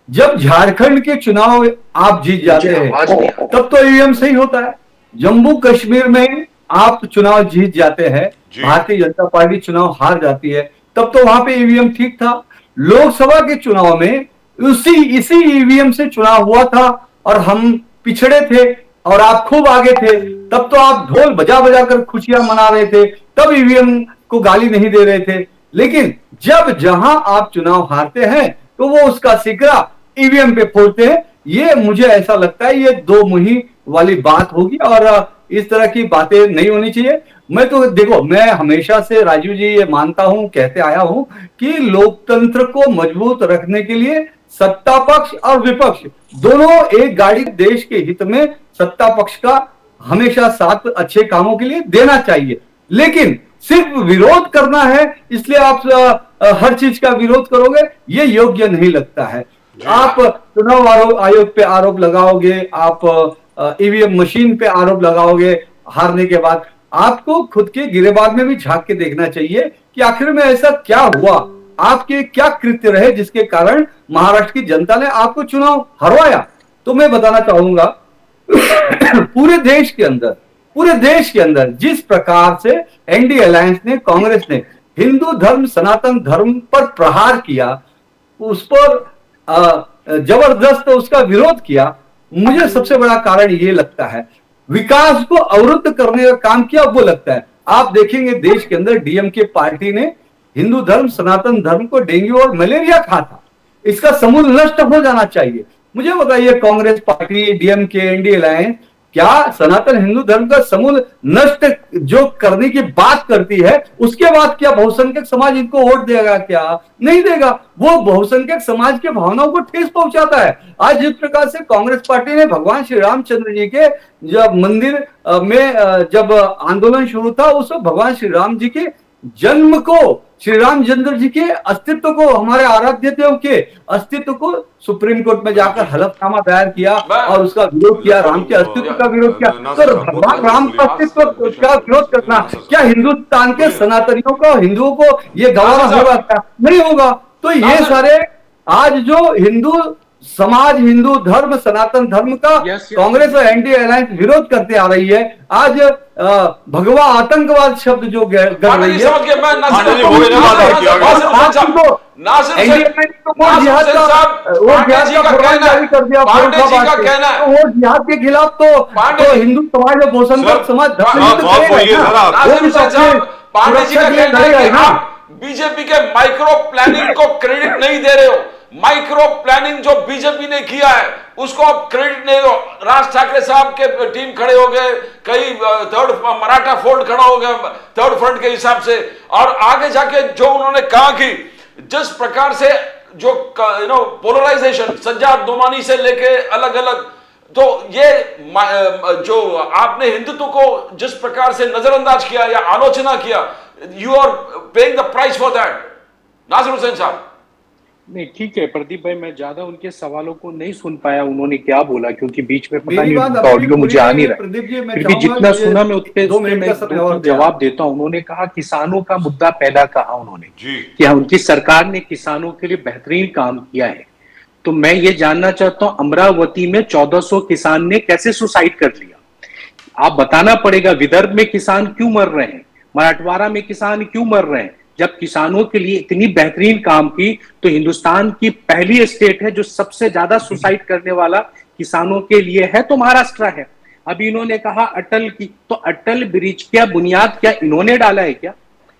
जब झारखंड के चुनाव आप जीत जाते हैं तब तो ईवीएम सही होता है। जम्मू कश्मीर में आप चुनाव जीत जाते हैं, भारतीय जनता पार्टी चुनाव हार जाती है, तब तो वहां पे ईवीएम ठीक था। लोकसभा के चुनाव में इसी ईवीएम से चुनाव हुआ था और हम पिछड़े थे और आप खूब आगे थे, तब तो आप ढोल बजा बजा कर खुशियां मना रहे थे, तब ईवीएम को गाली नहीं दे रहे थे। लेकिन जब जहां आप चुनाव हारते हैं तो वो उसका सिकरा ईवीएम पे फोड़ते हैं। ये मुझे ऐसा लगता है ये 2 मुही वाली बात होगी और इस तरह की बातें नहीं होनी चाहिए। मैं तो देखो, मैं हमेशा से राजीव जी ये मानता हूं, कहते आया हूं कि लोकतंत्र को मजबूत रखने के लिए सत्ता पक्ष और विपक्ष दोनों एक गाड़ी, देश के हित में सत्ता पक्ष का हमेशा साथ अच्छे कामों के लिए देना चाहिए। लेकिन सिर्फ विरोध करना है इसलिए आप हर चीज का विरोध करोगे, ये योग्य नहीं लगता है। आप चुनाव आयोग पे आरोप लगाओगे, आप ईवीएम मशीन पे आरोप लगाओगे हारने के बाद, आपको खुद के गिरेबाग में भी झांक के देखना चाहिए कि आखिर में ऐसा क्या हुआ, आपके क्या कृत्य रहे जिसके कारण महाराष्ट्र की जनता ने आपको चुनाव हरवाया। तो मैं बताना चाहूंगा पूरे देश के अंदर जिस प्रकार से एनडीए अलायंस ने, कांग्रेस ने हिंदू धर्म, सनातन धर्म पर प्रहार किया, उस पर जबरदस्त उसका विरोध किया, मुझे सबसे बड़ा कारण ये लगता है विकास को अवरुद्ध करने का काम किया, वो लगता है। आप देखेंगे देश के अंदर डीएमके पार्टी ने हिंदू धर्म, सनातन धर्म को डेंगू और मलेरिया कहा था, इसका समूल नष्ट हो जाना चाहिए। मुझे बताइए Congress party, DMK, NDA alliance क्या सनातन हिंदू धर्म का समूल नष्ट जो करने की बात करती है, उसके बाद क्या बहुसंख्यक समाज इनको वोट देगा? क्या नहीं देगा। वो बहुसंख्यक समाज के भावनाओं को ठेस पहुंचाता है। आज जिस प्रकार से कांग्रेस पार्टी ने भगवान श्री रामचंद्र जी के जब मंदिर में जब आंदोलन शुरू था, उस भगवान श्री राम जी के जन्म को, श्री रामचंद्र जी के अस्तित्व को, हमारे आराध्य देव के अस्तित्व को सुप्रीम कोर्ट में जाकर हलफनामा दायर किया और उसका विरोध किया, राम के अस्तित्व का विरोध किया। तो भगवान राम का अस्तित्व का विरोध करना क्या हिंदुस्तान के सनातनियों को, हिंदुओं को ये गवारा होगा? क्या नहीं होगा। तो ये सारे आज जो हिंदू समाज, हिंदू धर्म, सनातन धर्म का कांग्रेस और एनडीए अलायंस विरोध करते आ रही है। आज भगवा आतंकवाद शब्द जो कर रही है, वो जिहाद के खिलाफ तो हिंदू समाज और बहुसंख्यक समाज बीजेपी के माइक्रो प्लानिंग को क्रेडिट नहीं दे रहे हो। माइक्रो प्लानिंग जो बीजेपी ने किया है उसको आप क्रेडिट नहीं दो। राज ठाकरे साहब के टीम खड़े हो गए, कई थर्ड मराठा फोल्ड खड़ा हो गया थर्ड फ्रंट के हिसाब से, और आगे जाके जो उन्होंने कहा कि जिस प्रकार से जो पोलराइजेशन सज्जाद नोमानी से लेके अलग अलग, तो ये जो आपने हिंदुत्व को जिस प्रकार से नजरअंदाज किया या आलोचना किया, you are paying the price for that. Nasir Hussain साहब। नहीं ठीक है प्रदीप भाई, मैं ज्यादा उनके सवालों को नहीं सुन पाया उन्होंने क्या बोला, क्योंकि बीच में पता नहीं उनका ऑडियो मुझे आ नहीं रहा। फिर भी जितना सुना मैं उतने जवाब देता हूँ। उन्होंने कहा किसानों का मुद्दा पैदा कहा उन्होंने कि उनकी सरकार ने किसानों के लिए बेहतरीन काम किया है। तो मैं ये जानना चाहता हूँ अमरावती में 1400 किसान ने कैसे सुसाइड कर लिया? आप बताना पड़ेगा। विदर्भ में किसान क्यों मर रहे हैं, मराठवाड़ा में किसान क्यों मर रहे हैं? जब किसानों के लिए इतनी बेहतरीन काम की, तो हिंदुस्तान की पहली स्टेट है जो सबसे ज्यादा सुसाइड करने वाला किसानों के लिए है, तो महाराष्ट्र है। अभी इन्होंने कहा अटल की, तो अटल ब्रिज क्या बुनियाद क्या इन्होंने डाला है क्या?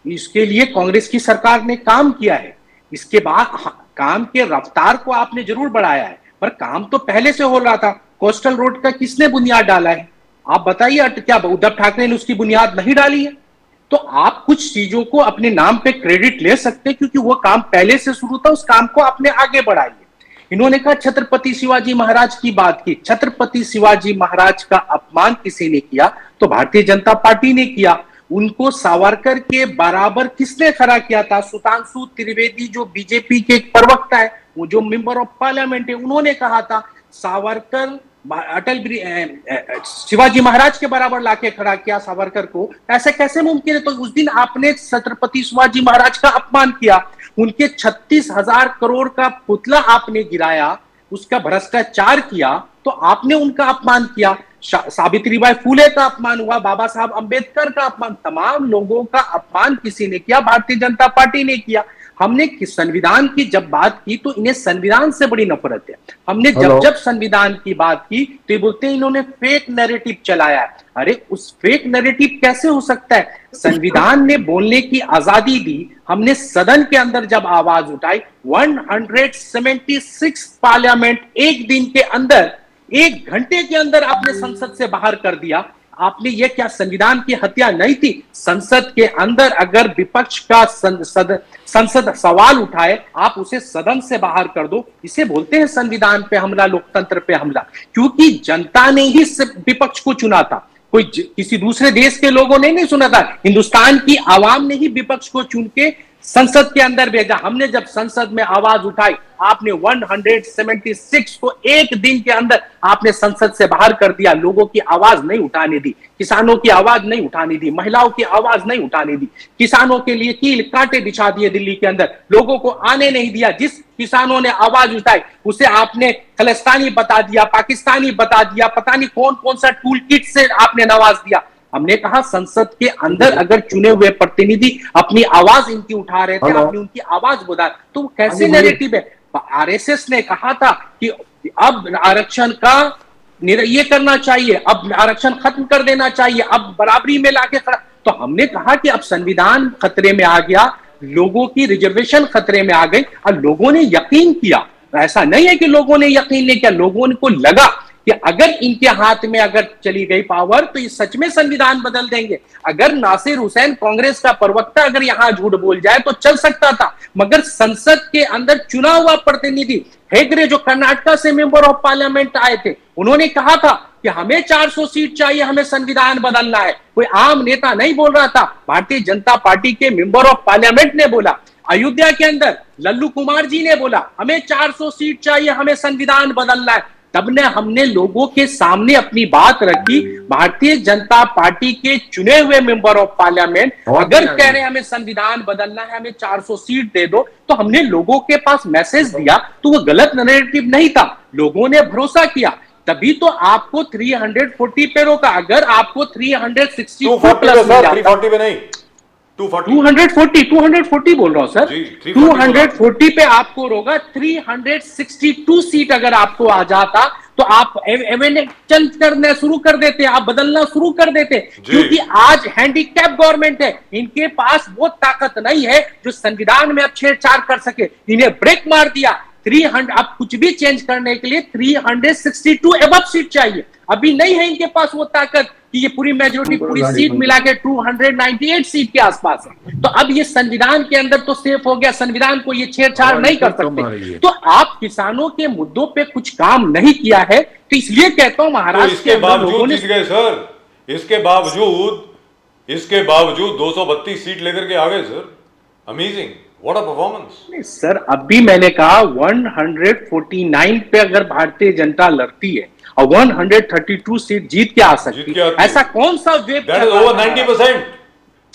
इसके लिए कांग्रेस की सरकार ने काम किया है। इसके बाद काम के रफ्तार को आपने जरूर बढ़ाया है, पर काम तो पहले से हो रहा था। कोस्टल रोड का किसने बुनियाद डाला है? आप बताइए, क्या उद्धव ठाकरे ने उसकी बुनियाद नहीं डाली है? तो आप कुछ चीजों को अपने नाम पे क्रेडिट ले सकते हैं क्योंकि वो काम पहले से शुरू था, उस काम को अपने आगे बढ़ाइए। इन्होंने कहा छत्रपति शिवाजी महाराज की बात की। छत्रपति शिवाजी महाराज का अपमान किसी ने किया तो भारतीय जनता पार्टी ने किया। उनको सावरकर के बराबर किसने खड़ा किया था? सुधांशु त्रिवेदी जो बीजेपी के एक प्रवक्ता है, वो जो मेंबर ऑफ पार्लियामेंट है, उन्होंने कहा था सावरकर अटल शिवाजी महाराज के बराबर लाके खड़ा किया सावरकर को। ऐसे कैसे मुमकिन है? तो उस दिन आपने छत्रपति शिवाजी महाराज का अपमान किया, उनके 36,000 करोड़ का पुतला आपने गिराया, उसका भ्रष्टाचार किया, तो आपने उनका अपमान किया। सावित्रीबाई फूले का अपमान हुआ, बाबा साहब अंबेडकर का अपमान, तमाम लोगों का अपमान किसी ने किया? भारतीय जनता पार्टी ने किया। हमने संविधान की जब बात की तो इन्हें संविधान से बड़ी नफरत है। हमने जब संविधान की बात की तो ये बोलते हैं इन्होंने फेक नैरेटिव चलाया है। अरे उस फेक नैरेटिव कैसे हो सकता है? संविधान ने बोलने की आजादी दी। हमने सदन के अंदर जब आवाज उठाई, 176 पार्लियामेंट एक दिन के अंदर, 1 घंटे के अंदर आपने संसद से बाहर कर दिया। आपने ये क्या संविधान की हत्या नहीं थी? संसद के अंदर अगर विपक्ष का संसद सवाल उठाए, आप उसे सदन से बाहर कर दो। इसे बोलते हैं संविधान पे हमला, लोकतंत्र पे हमला, क्योंकि जनता ने ही विपक्ष को चुना था। किसी दूसरे देश के लोगों ने नहीं सुना था। हिंदुस्तान की आवाम ने ही विपक्ष को चुन के संसद के अंदर भेजा। हमने जब संसद में आवाज उठाई, आपने 176 को एक दिन के अंदर आपने संसद से बाहर कर दिया। लोगों की आवाज नहीं उठाने दी, किसानों की आवाज नहीं उठाने दी, महिलाओं की आवाज नहीं उठाने दी, किसानों के लिए कील कांटे बिछा दिए दिल्ली के अंदर, लोगों को आने नहीं दिया। जिस किसानों ने आवाज उठाई उसे आपने खालिस्तानी बता दिया, पाकिस्तानी बता दिया, पता नहीं कौन कौन सा टूल किट से आपने नवाज दिया। हमने कहा संसद के अंदर अगर चुने हुए प्रतिनिधि अपनी आवाज इनकी उठा रहे थे, आपने उनकी आवाज बुझा, तो कैसे नैरेटिव है? आरएसएस ने कहा था कि अब आरक्षण का ये करना चाहिए, अब आरक्षण खत्म कर देना चाहिए, अब बराबरी में लाके खड़ा। तो हमने कहा कि अब संविधान खतरे में आ गया, लोगों की रिजर्वेशन खतरे में आ गई, और लोगों ने यकीन किया। ऐसा नहीं है कि लोगों ने यकीन नहीं किया, लोगों को लगा कि अगर इनके हाथ में अगर चली गई पावर तो ये सच में संविधान बदल देंगे। अगर नासिर हुसैन कांग्रेस का प्रवक्ता अगर यहां झूठ बोल जाए तो चल सकता था, मगर संसद के अंदर चुना हुआ प्रतिनिधि हेगड़े जो कर्नाटक से मेंबर ऑफ पार्लियामेंट आए थे, उन्होंने कहा था कि हमें 400 सीट चाहिए, हमें संविधान बदलना है। कोई आम नेता नहीं बोल रहा था, भारतीय जनता पार्टी के मेंबर ऑफ पार्लियामेंट ने बोला। अयोध्या के अंदर लल्लू कुमार जी ने बोला हमें 400 सीट चाहिए, हमें संविधान बदलना है। तब ने हमने लोगों के सामने अपनी बात रखी। भारतीय जनता पार्टी के चुने हुए मेंबर ऑफ पार्लियामेंट अगर कह रहे हैं हमें संविधान बदलना है, हमें 400 सीट दे दो, तो हमने लोगों के पास मैसेज दिया। तो वो गलत नैरेटिव नहीं था, लोगों ने भरोसा किया, तभी तो आपको 340 पे रोका। अगर आपको 360 340 पे नहीं, 240 बोल रहा हूं सर, 240 पे आपको रोगा। 362 सीट अगर आपको आ जाता तो आप चल करना शुरू कर देते, आप बदलना शुरू कर देते, क्योंकि आज हैंडीकैप गवर्नमेंट है, इनके पास वो ताकत नहीं है जो संविधान में अब छेड़छाड़ कर सके। इन्हें ब्रेक मार दिया। 300 अब कुछ भी चेंज करने के लिए 362 एबव सीट चाहिए, अभी नहीं है इनके पास वो ताकत कि ये पूरी मेजोरिटी पूरी सीट मिला के 298 सीट के आसपास है। तो अब ये संविधान के अंदर तो सेफ हो गया, संविधान को ये छेड़छाड़ नहीं कर सकते। तो आप किसानों के मुद्दों पे कुछ काम नहीं किया है, तो इसलिए कहता हूं महाराष्ट्र के अंदर लोगों ने सर, इसके बावजूद 232 सीट लेकर के आ गए sir. Amazing, what a performance. Sir अभी मैंने कहा 149 पे अगर भारतीय जनता लड़ती है और 132 सीट जीत के आ सकती है, ऐसा कौन सा वेब ओवर 90%?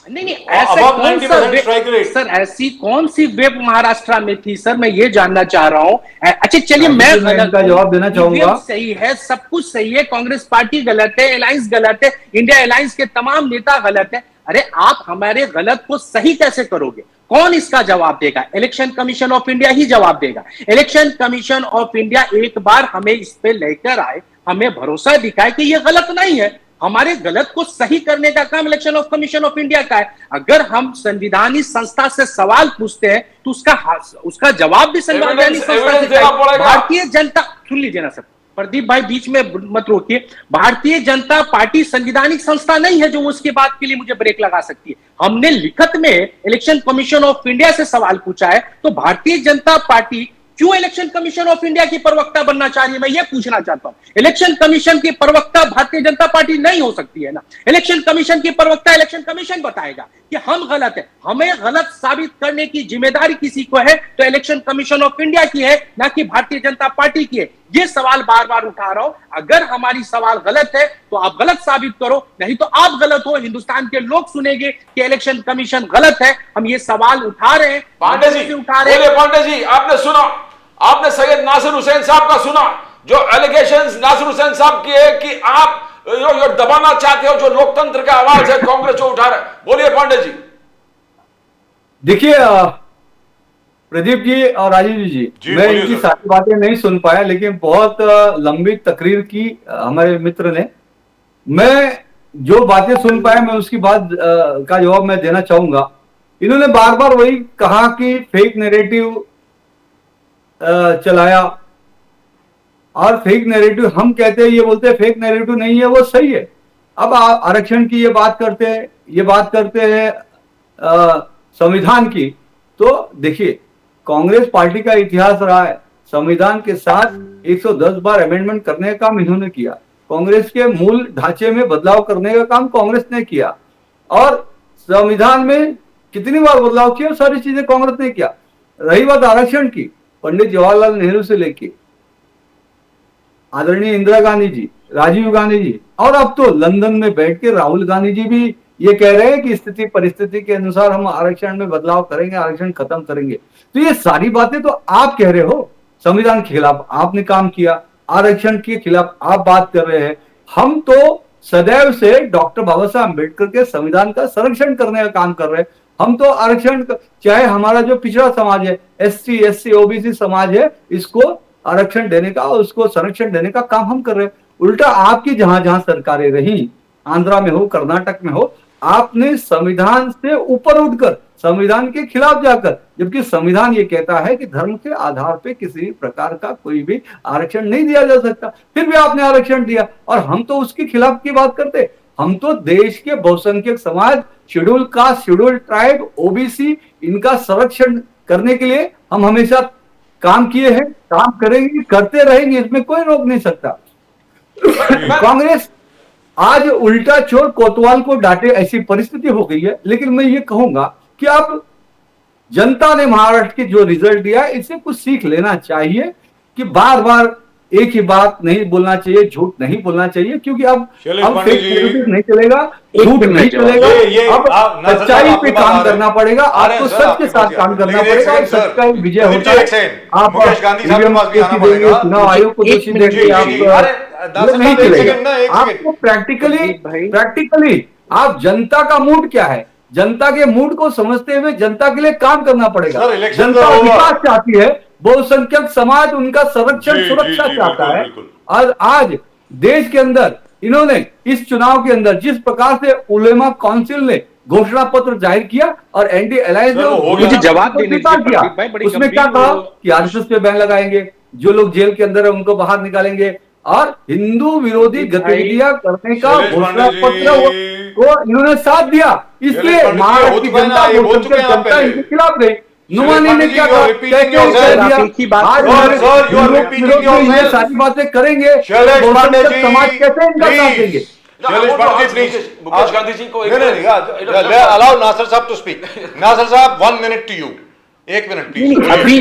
नहीं, ऐसा कौन सा वेब सर, ऐसी कौन सी वेब महाराष्ट्र में थी सर, मैं ये जानना चाह रहा हूं। अच्छा चलिए मैं इनका जवाब देना चाहूंगा। सही है, सब कुछ सही है, कांग्रेस पार्टी गलत है, अलायंस गलत है, इंडिया अलायंस के तमाम नेता गलत है। अरे आप हमारे गलत को सही कैसे करोगे? कौन इसका जवाब देगा? इलेक्शन कमीशन ऑफ इंडिया ही जवाब देगा। इलेक्शन कमीशन ऑफ इंडिया एक बार हमें इस पे लेकर आए, हमें भरोसा दिखाए कि ये गलत नहीं है। हमारे गलत को सही करने का काम election of commission of India का है। अगर हम संविधानिक संस्था से सवाल पूछते हैं तो उसका जवाब भी संवैधानिक संस्था से चाहिए। भारतीय जनता, सुन लीजिए ना सर, प्रदीप भाई बीच में मत रोकिए। भारतीय जनता पार्टी संवैधानिक संस्था नहीं है जो उसके बात के लिए मुझे ब्रेक लगा सकती है। हमने लिखित में इलेक्शन कमीशन ऑफ इंडिया से सवाल पूछा है, तो भारतीय जनता पार्टी क्यों इलेक्शन कमीशन ऑफ इंडिया की प्रवक्ता बनना चाह रही है, मैं ये पूछना चाहता हूं। इलेक्शन कमीशन की प्रवक्ता भारतीय जनता पार्टी नहीं हो सकती है ना। इलेक्शन कमीशन की प्रवक्ता इलेक्शन कमीशन बताएगा कि हम गलत है, हमें गलत साबित करने की जिम्मेदारी किसी को है तो इलेक्शन कमीशन ऑफ इंडिया की है, ना कि भारतीय जनता पार्टी की है। ये सवाल बार बार उठा रहा हूं। अगर हमारी सवाल गलत है तो आप गलत साबित करो, नहीं तो आप गलत हो। हिंदुस्तान के लोग सुनेंगे कि इलेक्शन कमीशन गलत है। हम ये सवाल उठा रहे हैं, पांडे जी उठा रहे हैं। पांडे जी आपने सुना, आपने सैयद नासिर हुसैन साहब का सुना, जो एलिगेशंस नासिर हुसैन साहब की है कि आप जो दबाना चाहते हो, जो लोकतंत्र का आवाज है कांग्रेस जो उठा रहा है। बोलिए पांडे जी। देखिए प्रदीप जी और राजीव जी मैं इनकी सारी बातें नहीं सुन पाया, लेकिन बहुत लंबी तकरीर की हमारे मित्र ने। मैं जो बातें सुन पाया मैं उसकी बात का जवाब मैं देना चाहूंगा। इन्होंने बार बार वही कहा कि फेक नैरेटिव चलाया, और फेक नैरेटिव हम कहते हैं, ये बोलते हैं फेक नैरेटिव नहीं है, वो सही है। अब आरक्षण की ये बात करते हैं संविधान की। तो देखिए कांग्रेस पार्टी का इतिहास रहा है, संविधान के साथ 110 बार अमेंडमेंट करने का काम इन्होंने किया। कांग्रेस के मूल ढांचे में बदलाव करने का काम कांग्रेस ने किया, और संविधान में कितनी बार बदलाव किया, सारी चीजें कांग्रेस ने किया। रही बात आरक्षण की, पंडित जवाहरलाल नेहरू से लेके आदरणीय इंदिरा गांधी जी, राजीव गांधी जी, और अब तो लंदन में बैठ के राहुल गांधी जी भी ये कह रहे हैं कि स्थिति परिस्थिति के अनुसार हम आरक्षण में बदलाव करेंगे, आरक्षण खत्म करेंगे। तो ये सारी बातें तो आप कह रहे हो, संविधान के खिलाफ आपने काम किया, आरक्षण के खिलाफ आप बात कर रहे हैं। हम तो सदैव से डॉक्टर बाबा साहब अम्बेडकर के संविधान का संरक्षण करने का काम कर रहे हैं। हम तो आरक्षण, चाहे हमारा जो पिछड़ा समाज है, SC SC OBC समाज है, इसको आरक्षण देने का, उसको संरक्षण देने का काम हम कर रहे हैं। उल्टा आपकी जहां जहां सरकारें रही, आंध्रा में हो, कर्नाटक में हो, आपने संविधान से ऊपर उठकर संविधान के खिलाफ जाकर, जबकि संविधान ये कहता है कि धर्म के आधार पे किसी प्रकार का कोई भी आरक्षण नहीं दिया जा सकता, फिर भी आपने आरक्षण दिया, और हम तो उसके खिलाफ की बात करते। हम तो देश के बहुसंख्यक समाज, schedule caste, schedule tribe, OBC, इनका संरक्षण करने के लिए हम हमेशा काम किए हैं, काम करेंगे, करते रहेंगे, इसमें कोई रोक नहीं सकता। कांग्रेस आज उल्टा चोर कोतवाल को डांटे, ऐसी परिस्थिति हो गई है। लेकिन मैं ये कहूंगा कि आप, जनता ने महाराष्ट्र के जो रिजल्ट दिया है, इससे कुछ सीख लेना चाहिए कि बार बार एक ही बात नहीं बोलना चाहिए, झूठ नहीं बोलना चाहिए, क्योंकि अब फेक न्यूज़ नहीं चलेगा, झूठ नहीं चलेगा, अब सच्चाई पे काम करना पड़ेगा, आपको सच के साथ काम करना पड़ेगा, और सच का विजय होता है। आप चुनाव आयोग को दोषी देंगे, आप नहीं चलेगा। आपको प्रैक्टिकली आप जनता का मूड क्या है, जनता के मूड को समझते हुए जनता के लिए काम करना पड़ेगा। जनता विकास चाहती है, बहुसंख्यक समाज उनका संरक्षण, सुरक्षा चाहता है। और आज देश के अंदर इन्होंने इस चुनाव के अंदर जिस प्रकार से उलेमा काउंसिल ने घोषणा पत्र जाहिर किया और एनडी अलायंस ने मुझे जवाब देने दिया, उसमें क्या कहा कि RSS पे बैन लगाएंगे, जो लोग जेल के अंदर है उनको बाहर निकालेंगे, और हिंदू विरोधी गतिविधियां करने का घोषणा पत्र को इन्होंने साथ दिया। इसलिए महाराष्ट्र की जनता इनके खिलाफ गई। नुमानी ने क्या कहा, ये सारी बातें करेंगे, समाज कैसे इनका साथ देंगे। मुकेश गांधी जी को अलाउ नासिर साहब टू स्पीक। नासिर साहब 1 minute to you, 1 minute please. अभी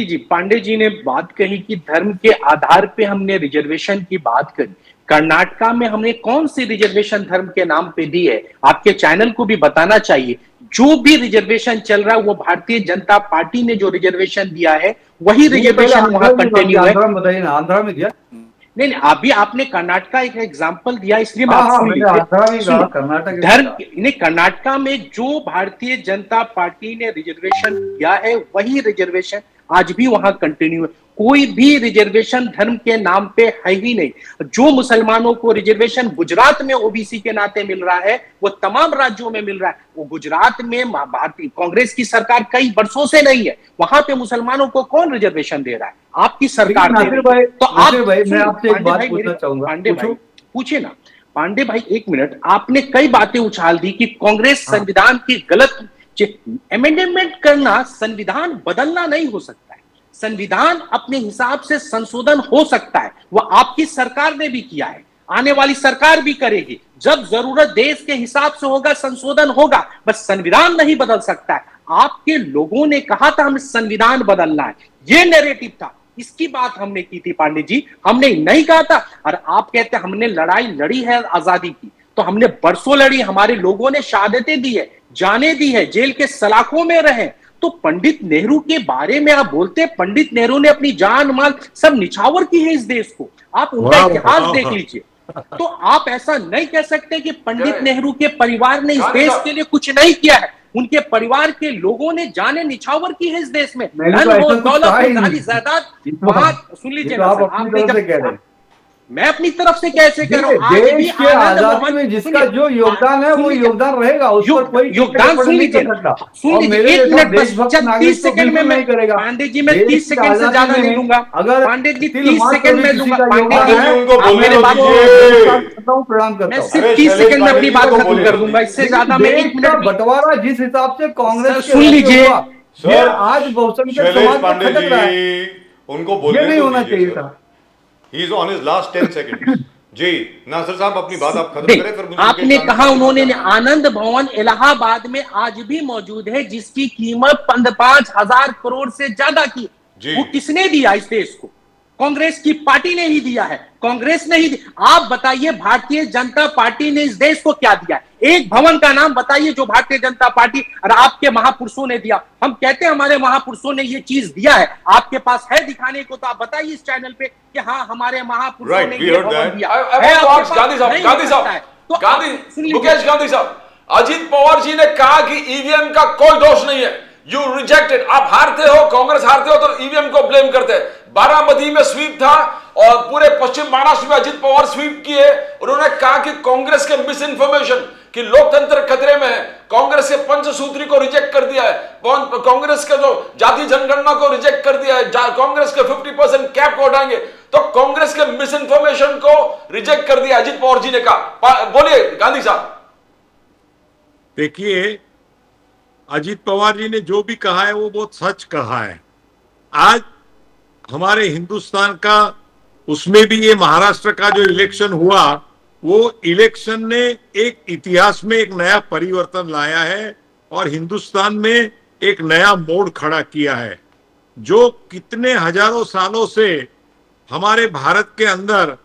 जी पांडे जी ने बात कही कि धर्म के आधार पे हमने रिजर्वेशन की बात करी। कर्नाटका में हमने कौन सी रिजर्वेशन धर्म के नाम पे दी है, आपके चैनल को भी बताना चाहिए। जो भी रिजर्वेशन चल रहा है वो भारतीय जनता पार्टी ने जो रिजर्वेशन दिया है वही रिजर्वेशन वहां कंटिन्यू है। बताइए ना, आंध्रा में दिया नहीं, अभी आपने कर्नाटका एक एग्जांपल दिया, इसलिए मैं कर्नाटका में जो भारतीय जनता पार्टी ने रिजर्वेशन दिया है वही रिजर्वेशन आज भी वहां कंटिन्यू है। कोई भी रिजर्वेशन धर्म के नाम पे है ही नहीं। जो मुसलमानों को रिजर्वेशन गुजरात में OBC के नाते मिल रहा है वो तमाम राज्यों में मिल रहा है। वो गुजरात में भारतीय कांग्रेस की सरकार कई वर्षों से नहीं है, वहां पे मुसलमानों को कौन रिजर्वेशन दे रहा है? आपकी सरकार दे रही है। तो आप, मैं आपसे एक बात पूछना चाहूंगा। पांडे भाई पूछिए ना। पांडे भाई 1 मिनट, आपने कई बातें उछाल दी कि कांग्रेस संविधान की गलत अमेंडमेंट करना, संविधान बदलना नहीं हो सकता है। संविधान अपने हिसाब से संशोधन हो सकता है, वह आपकी सरकार ने भी किया है, आने वाली सरकार भी करेगी। जब जरूरत देश के हिसाब से होगा संशोधन होगा, बस संविधान नहीं बदल सकता है। आपके लोगों ने कहा था हमें संविधान बदलना है, ये नैरेटिव था, इसकी बात हमने की थी पांडे जी, हमने नहीं कहा था। और आप कहते हैं हमने लड़ाई लड़ी है आजादी की, तो हमने बरसों लड़ी, हमारे लोगों ने शहादतें दी है, जाने दी है, जेल के सलाखों में रहे। तो पंडित नेहरू के बारे में आप बोलते हैं, पंडित नेहरू ने अपनी जान माल सब निछावर की है इस देश को, आप उनका इतिहास देख लीजिए। तो आप ऐसा नहीं कह सकते कि पंडित नेहरू के परिवार ने इस देश के लिए कुछ नहीं किया है। उनके परिवार के लोगों ने जाने निछावर की है इस देश में, धन हो, दौलत, जायदाद। वहां सुन लीजिए ना, आपने मैं अपनी तरफ से कैसे कह रहा हूं, देश के आजादी में जिसका जो योगदान है वो योगदान रहेगा, उस पर कोई योगदान सुन लीजिए, 1 मिनट बस 30 सेकंड में मैं करेगा। पांडे जी मैं 30 सेकंड से ज्यादा नहीं लूंगा। अगर पांडे जी 30 सेकंड में लूंगा, पांडे जी उनको मेरे बात प्रणाम करता हूं, मैं सिर्फ 30 सेकंड में अपनी बात खत्म कर दूंगा, इससे ज्यादा मैं 1 मिनट। बंटवारा जिस हिसाब से कांग्रेस सुन लीजिए, आज बहुसंख्यक समाज पांडे जी उनको बोलने नहीं होना चाहिए था। He is on his last 10 seconds. जी नासिर साहब अपनी बात आप खत्म देख, करें, फिर मुझे आपने मुकेश कहा गांधी उन्होंने साहब की आनंद भवन इलाहाबाद में आज भी मौजूद है, जिसकी कीमत 5,000 करोड़ से ज्यादा की। जी। वो किसने दिया इस देश को? कांग्रेस की पार्टी ने ही दिया है। कांग्रेस ने ही आप बताइए, भारतीय जनता पार्टी ने इस देश को क्या दिया है? एक भवन का नाम बताइए जो भारतीय जनता पार्टी और आपके महापुरुषों ने दिया। हम कहते हैं हमारे महापुरुषों ने ये चीज दिया है, आपके पास है दिखाने को तो आप बताइए इस चैनल पे कि हाँ हमारे महापुरुषों Right, ने we ये heard भवन that. दिया I है। want to आपके ask पास गांधी साहब, नहीं गांधी हो सकता है। साहब, तो गांधी, सुन लीजिए। मुकेश गांधी साहब, अजीत पवार जी ने कहा कि ईवीएम का कोई दोष नहीं है, यू रिजेक्टेड। आप हारते हो, कांग्रेस हारते हो तो ईवीएम को ब्लेम करते हैं। बारामती में स्वीप था और पूरे पश्चिम महाराष्ट्र में अजीत पवार स्वीप किए। उन्होंने कहा कि कांग्रेस के मिस इन्फॉर्मेशन कि लोकतंत्र खतरे में है, कांग्रेस के पंचसूत्री को रिजेक्ट कर दिया है, कांग्रेस के जो जाति जनगणना को रिजेक्ट कर दिया है, कांग्रेस के 50% कैप को हटाएंगे। तो कांग्रेस के मिस इन्फॉर्मेशन को रिजेक्ट कर दिया अजीत पवार जी ने कहा। बोलिए गांधी साहब। देखिए, अजीत पवार जी ने जो भी कहा है वो बहुत सच कहा है। आज हमारे हिंदुस्तान का, उसमें भी ये महाराष्ट्र का जो इलेक्शन हुआ, वो इलेक्शन ने एक इतिहास में एक नया परिवर्तन लाया है और हिंदुस्तान में एक नया मोड़ खड़ा किया है। जो कितने हजारों सालों से हमारे भारत के अंदर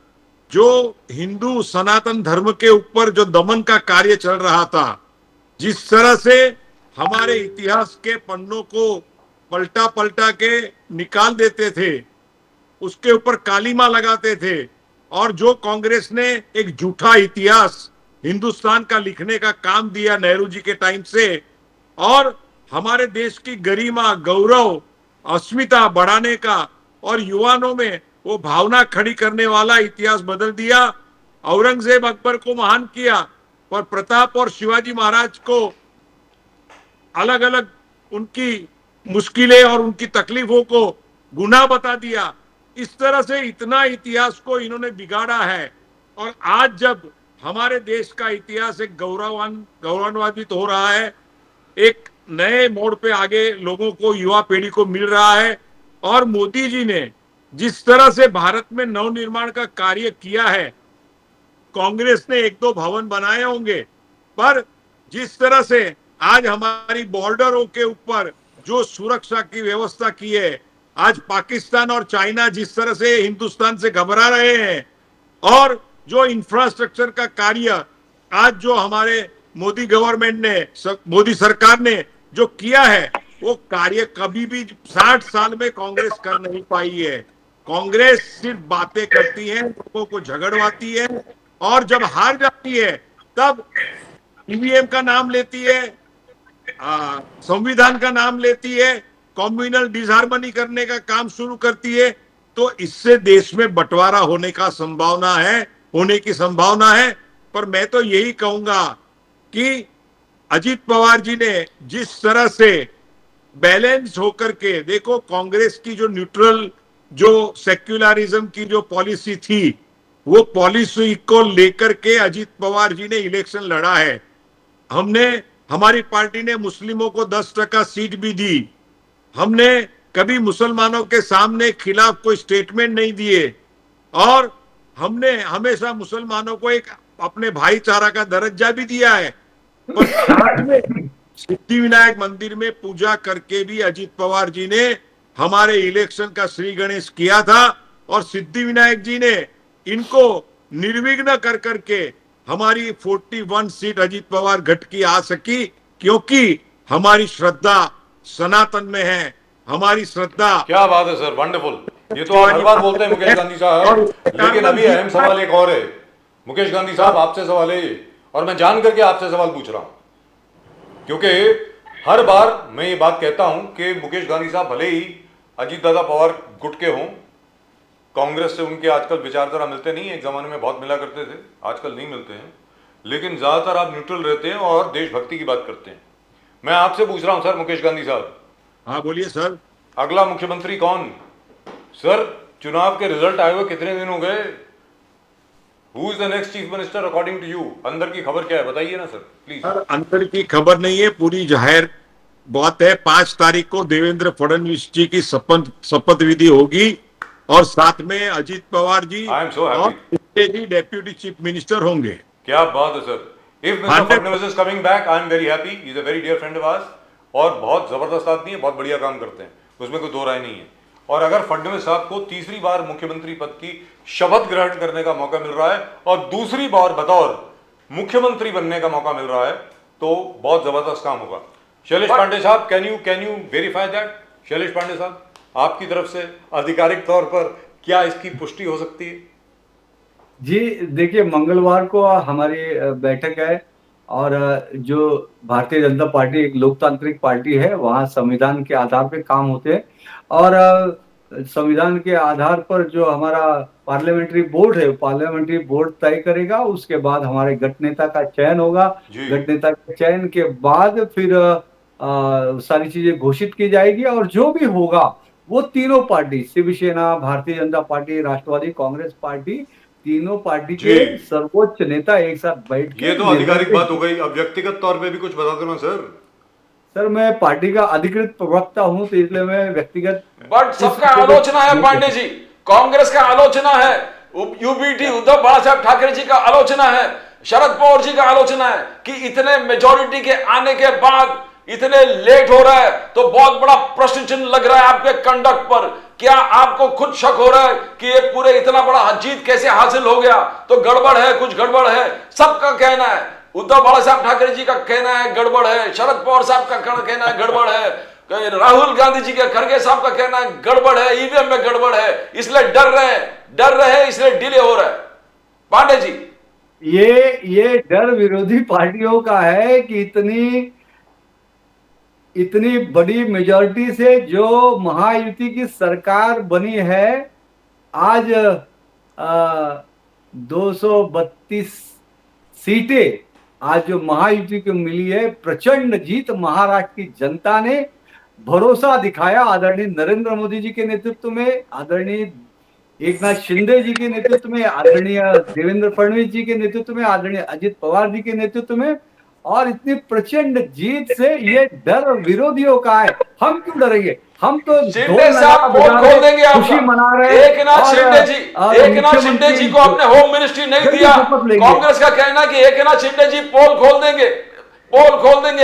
जो हिंदू सनातन धर्म के ऊपर जो दमन का कार्य चल रहा था, जिस तरह से हमारे इतिहास के पन्नों को पलटा पलटा के निकाल देते थे, उसके ऊपर कालीमा लगाते थे, और जो कांग्रेस ने एक झूठा इतिहास हिंदुस्तान का लिखने का काम दिया नेहरू जी के टाइम से, और हमारे देश की गरिमा, गौरव, अस्मिता बढ़ाने का और युवाओं में वो भावना खड़ी करने वाला इतिहास बदल दिया। औरंगजेब अकबर को महान किया, पर प्रताप और शिवाजी महाराज को अलग अलग उनकी मुश्किलें और उनकी तकलीफों को गुनाह बता दिया। इस तरह से इतना इतिहास को इन्होंने बिगाड़ा है। और आज जब हमारे देश का इतिहास एक गौरवान्वित हो रहा है, एक नए मोड़ पे आगे लोगों को, युवा पीढ़ी को मिल रहा है, और मोदी जी ने जिस तरह से भारत में नवनिर्माण का कार्य किया है, कांग्रेस ने एक दो भवन बनाए होंगे, पर जिस तरह से आज हमारी बॉर्डरों के ऊपर जो सुरक्षा की व्यवस्था की है, आज पाकिस्तान और चाइना जिस तरह से हिंदुस्तान से घबरा रहे हैं, और जो इंफ्रास्ट्रक्चर का कार्य आज जो हमारे मोदी गवर्नमेंट ने, मोदी सरकार ने जो किया है, वो कार्य कभी भी 60 साल में कांग्रेस कर नहीं पाई है। कांग्रेस सिर्फ बातें करती है, लोगों को झगड़वाती है, और जब हार जाती है तब ईवीएम का नाम लेती है, संविधान का नाम लेती है, कम्युनल डिसहार्मनी करने का काम शुरू करती है। तो इससे देश में बंटवारा होने की संभावना है। पर मैं तो यही कहूंगा कि अजीत पवार जी ने जिस तरह से बैलेंस होकर के, देखो कांग्रेस की जो न्यूट्रल, जो सेक्युलरिज्म की जो पॉलिसी थी, वो पॉलिसी को लेकर के अजीत पवार जी ने इलेक्शन लड़ा है। हमारी पार्टी ने मुस्लिमों को 10% सीट भी दी। हमने कभी मुसलमानों के सामने खिलाफ कोई स्टेटमेंट नहीं दिए, और हमने हमेशा मुसलमानों को एक अपने भाईचारा का दर्जा भी दिया है। पर साथ में सिद्धिविनायक मंदिर में पूजा करके भी अजीत पवार जी ने हमारे इलेक्शन का श्री गणेश किया था, और सिद्धिविनायक जी ने इनको निर्विघ्न कर करके हमारी 41 सीट अजीत पवार गढ़ की आ सकी, क्योंकि हमारी श्रद्धा सनातन में है। हमारी श्रद्धा, क्या बात है सर, वंडरफुल। ये तो आप हर बार बोलते हैं मुकेश गांधी साहब, लेकिन अभी अहम सवाल एक और है। मुकेश गांधी साहब, आपसे सवाल है ये, और मैं जान करके आपसे सवाल पूछ रहा हूं, क्योंकि हर बार मैं ये बात कहता हूं कि मुकेश गांधी साहब भले ही अजीत दादा पवार गुट के हों, कांग्रेस से उनके आजकल विचारधारा मिलते नहीं है, एक जमाने में बहुत मिला करते थे, आजकल नहीं मिलते हैं, लेकिन ज्यादातर आप न्यूट्रल रहते हैं और देशभक्ति की बात करते हैं। मैं आपसे पूछ रहा हूं सर, मुकेश गांधी साहब, हाँ बोलिए सर। अगला मुख्यमंत्री कौन? सर, चुनाव के रिजल्ट आए हुए कितने दिन हो गए? Who is the next chief minister according to you? अंदर की खबर क्या है, बताइए ना सर प्लीज। सर, अंदर की खबर नहीं है, पूरी जाहिर बात है। 5 तारीख को देवेंद्र फडणवीस जी की शपथ विधि होगी, और साथ में Ajit Pawar ji I am so happy. और शिंदे जी डेप्यूटी चीफ मिनिस्टर होंगे। क्या बात है sir. If Mr. 100% Fadnavis is coming back, I am very happy. He is a very dear friend of ours. और बहुत जबरदस्त आदमी है, बहुत बढ़िया काम करते हैं, उसमें कोई दो राय नहीं है। और अगर फडणवीस साहब को तीसरी बार मुख्यमंत्री पद की शपथ ग्रहण करने का मौका मिल रहा है और दूसरी बार बतौर मुख्यमंत्री बनने का मौका मिल रहा है, तो बहुत जबरदस्त काम होगा। शैलेश पांडे साहब, can you verify that? Shailesh Pandey साहब, आपकी तरफ से आधिकारिक तौर पर क्या इसकी पुष्टि हो सकती है? जी देखिए, मंगलवार को हमारी बैठक है और जो भारतीय जनता पार्टी एक लोकतांत्रिक पार्टी है, वहाँ संविधान के आधार पे काम होते हैं और संविधान के आधार पर जो हमारा पार्लियामेंट्री बोर्ड है, पार्लियामेंट्री बोर्ड तय करेगा। उसके बाद हमारे गठनेता का चयन होगा। गठनेता के चयन के बाद फिर सारी चीजें घोषित की जाएगी और जो भी होगा वो तीनों पार्टी, शिवसेना, भारतीय जनता पार्टी, राष्ट्रवादी कांग्रेस पार्टी, तीनों पार्टी के सर्वोच्च नेता एक साथ बैठ के, ये तो आधिकारिक बात हो गई। अब व्यक्तिगत तौर पे भी कुछ बता दो ना सर। सर मैं पार्टी का अधिकृत प्रवक्ता हूं, तो इसलिए मैं व्यक्तिगत। बट सबका आलोचना है पांडे जी, कांग्रेस का आलोचना है, यूबीटी उद्धव बाला साहब ठाकरे जी का आलोचना है, शरद पवार जी का आलोचना है कि इतने मेजोरिटी के आने के बाद इतने लेट हो रहा है, तो बहुत बड़ा प्रश्न चिन्ह लग रहा है आपके कंडक्ट पर। क्या आपको खुद शक हो रहा है कि ये पूरे इतना बड़ा जीत कैसे हासिल हो गया? तो गड़बड़ है, कुछ गड़बड़ है, सबका कहना है। उद्धव बाला साहब ठाकरे जी का कहना है गड़बड़ है, शरद पवार साहब का कहना है गड़बड़ है, राहुल गांधी जी के खड़गे साहब का कहना है गड़बड़ है, ईवीएम में गड़बड़ है, इसलिए डर रहे इसलिए डिले हो रहा है। पांडे जी, ये डर विरोधी पार्टियों का है कि इतनी बड़ी मेजॉरिटी से जो महायुति की सरकार बनी है, आज 232 सीटें आज जो महायुति को मिली है, प्रचंड जीत। महाराष्ट्र की जनता ने भरोसा दिखाया आदरणीय नरेंद्र मोदी जी के नेतृत्व में, आदरणीय एकनाथ शिंदे जी के नेतृत्व में, आदरणीय देवेंद्र फडणवीस जी के नेतृत्व में, आदरणीय अजित पवार जी के नेतृत्व में। और इतनी प्रचंड जीत से ये डर विरोधियों का है। हम क्यों डरेंगे? हम तो शिंदे साहब पोल खोल देंगे, खुशी मना रहे हैं। एकनाथ शिंदे जी को आपने होम मिनिस्ट्री नहीं दिया। कांग्रेस का कहना है कि एकनाथ शिंदे जी पोल खोल देंगे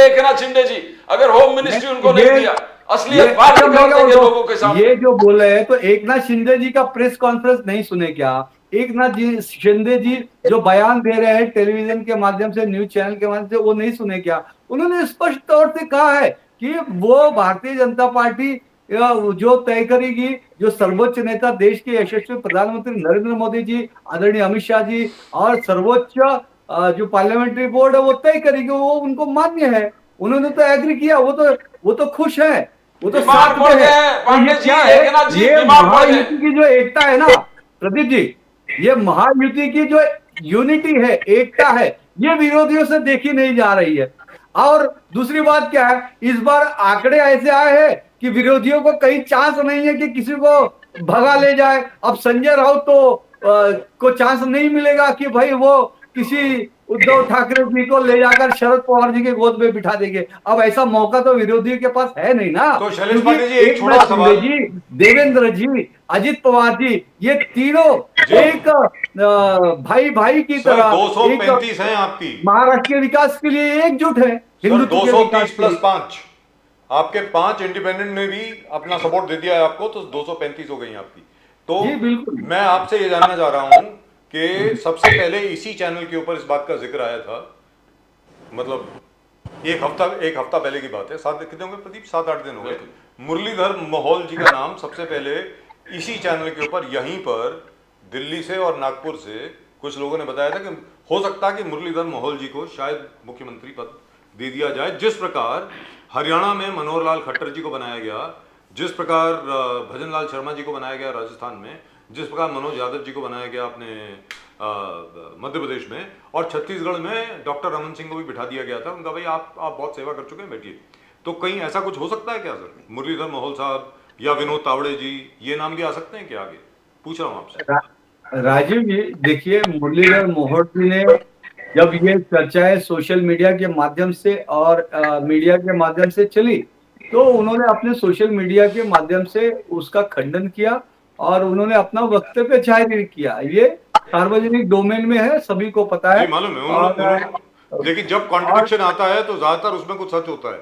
एकनाथ शिंदे जी, अगर होम मिनिस्ट्री उनको नहीं दिया। असलियत बात कर देंगे लोगों के सामने। ये जो बोल रहे हैं, तो एकनाथ शिंदे जी का प्रेस कॉन्फ्रेंस नहीं सुने क्या? एकनाथ जी शिंदे जी जो बयान दे रहे हैं टेलीविजन के माध्यम से, न्यूज चैनल के माध्यम से, वो नहीं सुने क्या? उन्होंने स्पष्ट तौर से कहा है कि वो भारतीय जनता पार्टी जो तय करेगी, जो सर्वोच्च नेता देश के यशस्वी प्रधानमंत्री नरेंद्र मोदी जी, आदरणीय अमित शाह जी और सर्वोच्च जो पार्लियामेंट्री बोर्ड है वो तय करेगी, वो उनको मान्य है। उन्होंने तो एग्री किया, वो तो खुश है, वो तो साथ में है। ये महायुति की जो एकता है ना प्रदीप जी, ये महायुति की जो यूनिटी है, एकता है, ये विरोधियों से देखी नहीं जा रही है। और दूसरी बात क्या है, इस बार आंकड़े ऐसे आए हैं कि विरोधियों को कहीं चांस नहीं है कि किसी को भगा ले जाए। अब संजय राउत को चांस नहीं मिलेगा कि भाई वो किसी उद्धव ठाकरे जी को ले जाकर शरद पवार जी के गोद में बिठा देंगे। अब ऐसा मौका तो विरोधियों के पास है नहीं ना। तो शैलेश पांडे जी, एक छोटा सवाल जी, देवेंद्र जी, अजित पवार जी, ये तीनों एक भाई की तरह 235 हैं आपकी, महाराष्ट्र के विकास के लिए एकजुट है। 230 प्लस 5, आपके 5 इंडिपेंडेंट ने भी अपना सपोर्ट दे दिया है आपको, तो 235 हो गई आपकी। तो मैं आपसे ये जानना चाह रहा हूं कि सबसे पहले इसी चैनल के ऊपर इस बात का जिक्र आया था, मतलब एक हफ्ता पहले की बात है, कितने होंगे प्रदीप, 7-8 दिन हो गए। मुरलीधर मोहोल जी का नाम सबसे पहले इसी चैनल के ऊपर, यहीं पर दिल्ली से और नागपुर से कुछ लोगों ने बताया था कि हो सकता है कि मुरलीधर मोहोल जी को शायद मुख्यमंत्री पद दे दिया जाए। जिस प्रकार हरियाणा में मनोहर लाल खट्टर जी को बनाया गया, जिस प्रकार भजन लाल शर्मा जी को बनाया गया राजस्थान में, जिस प्रकार मनोज यादव जी को बनाया गया अपने मध्य प्रदेश में, और छत्तीसगढ़ में डॉक्टर रमन सिंह को भी बिठा दिया गया था। उनका भाई आप बहुत सेवा कर चुके हैं, बैठिए। तो कहीं ऐसा कुछ हो सकता है क्या सर? मुरलीधर मोहोल साहब या विनोद तावड़े जी, ये नाम भी आ सकते हैं क्या? आगे पूछ रहा हूँ आपसे। राजीव जी देखिए, मुरलीधर मोहोल जी ने जब ये चर्चाएं सोशल मीडिया के माध्यम से और मीडिया के माध्यम से चली, तो उन्होंने अपने सोशल मीडिया के माध्यम से उसका खंडन किया और उन्होंने अपना वक्तव्य जाहिर किया। ये सार्वजनिक डोमेन में है, सभी को पता है। जी मालूम है और लेकिन जब कॉन्ट्रडिक्शन आता है तो ज्यादातर उसमें कुछ सच होता है।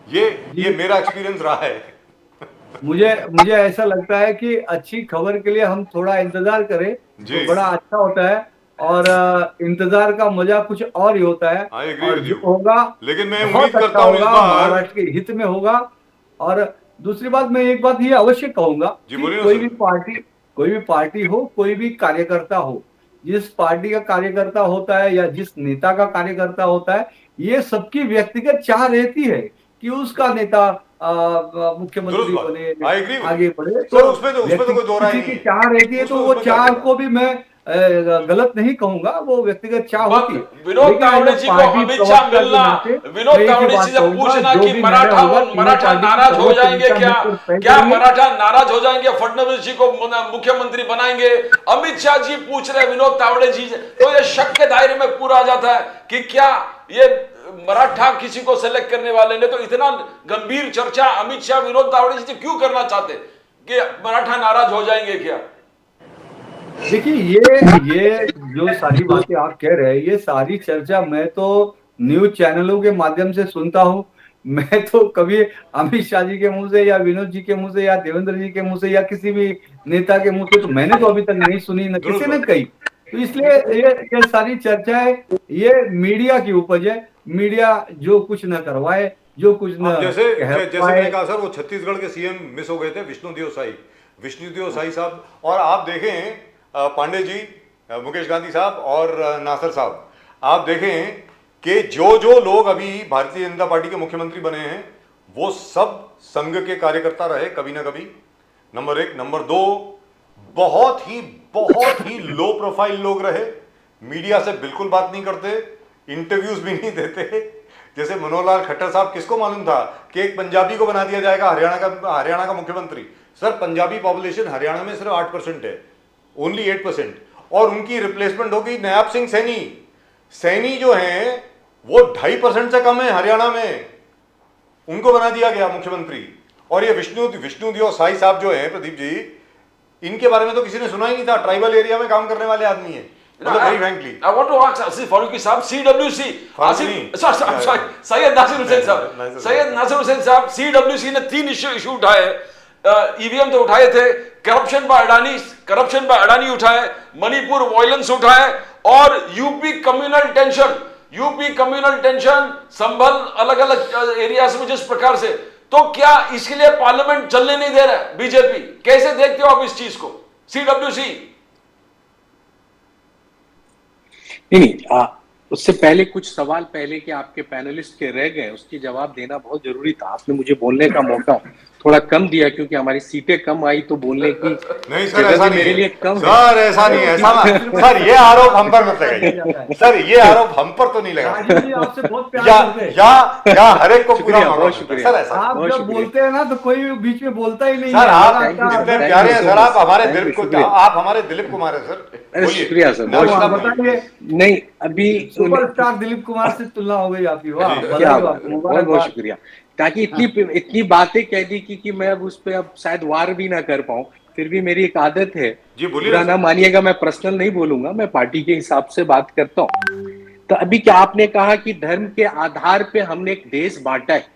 ये मेरा एक्सपीरियंस रहा है। मुझे ऐसा लगता है कि अच्छी खबर के लिए हम थोड़ा इंतजार करें जी। तो बड़ा अच्छा होता है, और इंतजार का मजा कुछ और ही होता है। I agree और with जो you. होगा लेकिन मैं बहुत उम्मीद करता अच्छा हूं इस होगा, बार। महाराष्ट्र के हित में होगा। और दूसरी बात, मैं एक बात ये अवश्य कहूंगा जी, कि बोलिए ना कोई सर। भी पार्टी हो, कोई भी कार्यकर्ता हो, जिस पार्टी का कार्यकर्ता होता है या जिस नेता का कार्यकर्ता होता है, ये सबकी व्यक्तिगत चाह रहती है कि उसका नेता मुख्यमंत्री दुरुस्त बात। बने, I agree with आगे you. बढ़े। सर, तो उसमें तो कोई दो राय किसी नहीं की है। चाह रहती है, तो उसमें वो क्या चाह कहना? को भी मैं गलत नहीं कहूंगा, वो व्यक्तिगत चाह होती है। विनोद लेकिन तावड़े अगर जी को पार्टी अमित शाह प्रवक्ता के मिलना, नाते विनोद मैं एक ही तावड़े बात जी से कहूंगा, पूछना जो कि भी मराठा निर्णय होगा, तीनों मराठा पार्टी नाराज हो सर्वोच्च जाएंगे न्यायालय क्या? में तय क्या करेंगे। मराठा नाराज हो जाएंगे, फडणवीस जी को मुख्यमंत्री बनाएंगे? अमित शाह जी पूछ रहे हैं विनोद तावड़े जी से, तो ये शक के दायरे में पूरा आ जाता है कि क्या ये मराठा किसी को सेलेक्ट करने वाले ने? तो इतना गंभीर चर्चा अमित शाह विनोद तावड़े जी से क्यों करना चाहते कि मराठा नाराज हो जाएंगे क्या? देखिए, ये जो सारी बातें आप कह रहे हैं, ये सारी चर्चा मैं तो न्यूज चैनलों के माध्यम से सुनता हूँ। मैं तो कभी अमित शाह जी के मुंह से या विनोद जी के मुंह से या देवेंद्र जी के मुंह से या किसी भी नेता के मुंह से तो मैंने तो अभी तक नहीं सुनी, न किसी ने कही। तो इसलिए ये सारी चर्चाएं ये मीडिया की उपज है। मीडिया जो कुछ न करवाए, जो कुछ न जैसे कहवाए। मैंने कहा सर, वो छत्तीसगढ़ के सीएम मिस हो गए थे, विष्णुदेव साई साहब। और आप देखें पांडे जी, मुकेश गांधी साहब और नासर साहब, आप देखें कि जो लोग अभी भारतीय जनता पार्टी के मुख्यमंत्री बने हैं वो सब संघ के कार्यकर्ता रहे कभी ना कभी। नंबर 1। नंबर 2, बहुत ही लो प्रोफाइल लोग रहे, मीडिया से बिल्कुल बात नहीं करते, इंटरव्यूज भी नहीं देते। जैसे मनोहर लाल खट्टर साहब, किसको मालूम था कि एक पंजाबी को बना दिया जाएगा हरियाणा का मुख्यमंत्री? सर, पंजाबी पॉपुलेशन हरियाणा में सिर्फ 8% है, ओनली 8%। और उनकी रिप्लेसमेंट होगी नायब सिंह सैनी जो हैं वो 2.5% से कम है हरियाणा में, उनको बना दिया गया मुख्यमंत्री। और ये विष्णुदेव साई साहब जो हैं, प्रदीप जी, इनके बारे में तो किसी ने सुना ही नहीं था। ट्राइबल एरिया में काम करने वाले आदमी है। Very frankly, I want to ask Asif Faruqi साहब, CWC, सैयद नासिर हुसैन साहब, CWC ने 3 इशू उठाए। ईवीएम तो उठाए थे, करप्शन बाय अडानी उठाए, मणिपुर वायलेंस उठाए, और यूपी कम्युनल टेंशन संभल अलग अलग एरियाज में जिस प्रकार से, तो क्या इसके लिए पार्लियामेंट चलने नहीं दे रहा है बीजेपी? कैसे देखते हो आप इस चीज को? CWC नहीं, उससे पहले कुछ सवाल पहले के आपके पैनलिस्ट के रह गए, उसकी जवाब देना बहुत जरूरी था। आपने मुझे बोलने का मौका थोड़ा कम दिया क्योंकि हमारी सीटें कम आई, तो बोलने की नहीं सर, ऐसा नहीं मेरे लिए है कम सर, ऐसा नहीं है। सर, ये आरोप हम पर मत लगाइए सर, ये आरोप हम पर तो नहीं लगा। आपसे बहुत प्यार करते हैं। या हर एक को पूरा मौका बहुत मिलता है। शुक्रिया। सर, ऐसा आप जब बोलते हैं ना तो कोई बीच में बोलता ही नहीं सर, है। आप लगातार इतने Thank you प्यारे हैं so सर, much, आप हमारे thank दिल you, को, शुक्रिया। आप हमारे दिलीप कुमार है सर। अरे बोलिए। शुक्रिया सर, बहुत नमस्कार, शुक्रिया। बोलिए। नहीं, अभी सुपरस्टार दिलीप कुमार से तुलना हो गई आपकी। वाह, जी, क्या बधाई हो बात आपको, है, बहुत मुबारकबाद। बहुत शुक्रिया। ताकि इतनी बातें कह दी कि मैं अब उस पर अब शायद वार भी ना कर पाऊं, फिर भी मेरी एक आदत है, जी, बोलिए बुरा ना ना सर। मानिएगा, मैं पर्सनल नहीं बोलूंगा, मैं पार्टी के हिसाब से बात करता हूं। तो अभी क्या आपने कहा कि धर्म के आधार पे हमने एक देश बांटा है,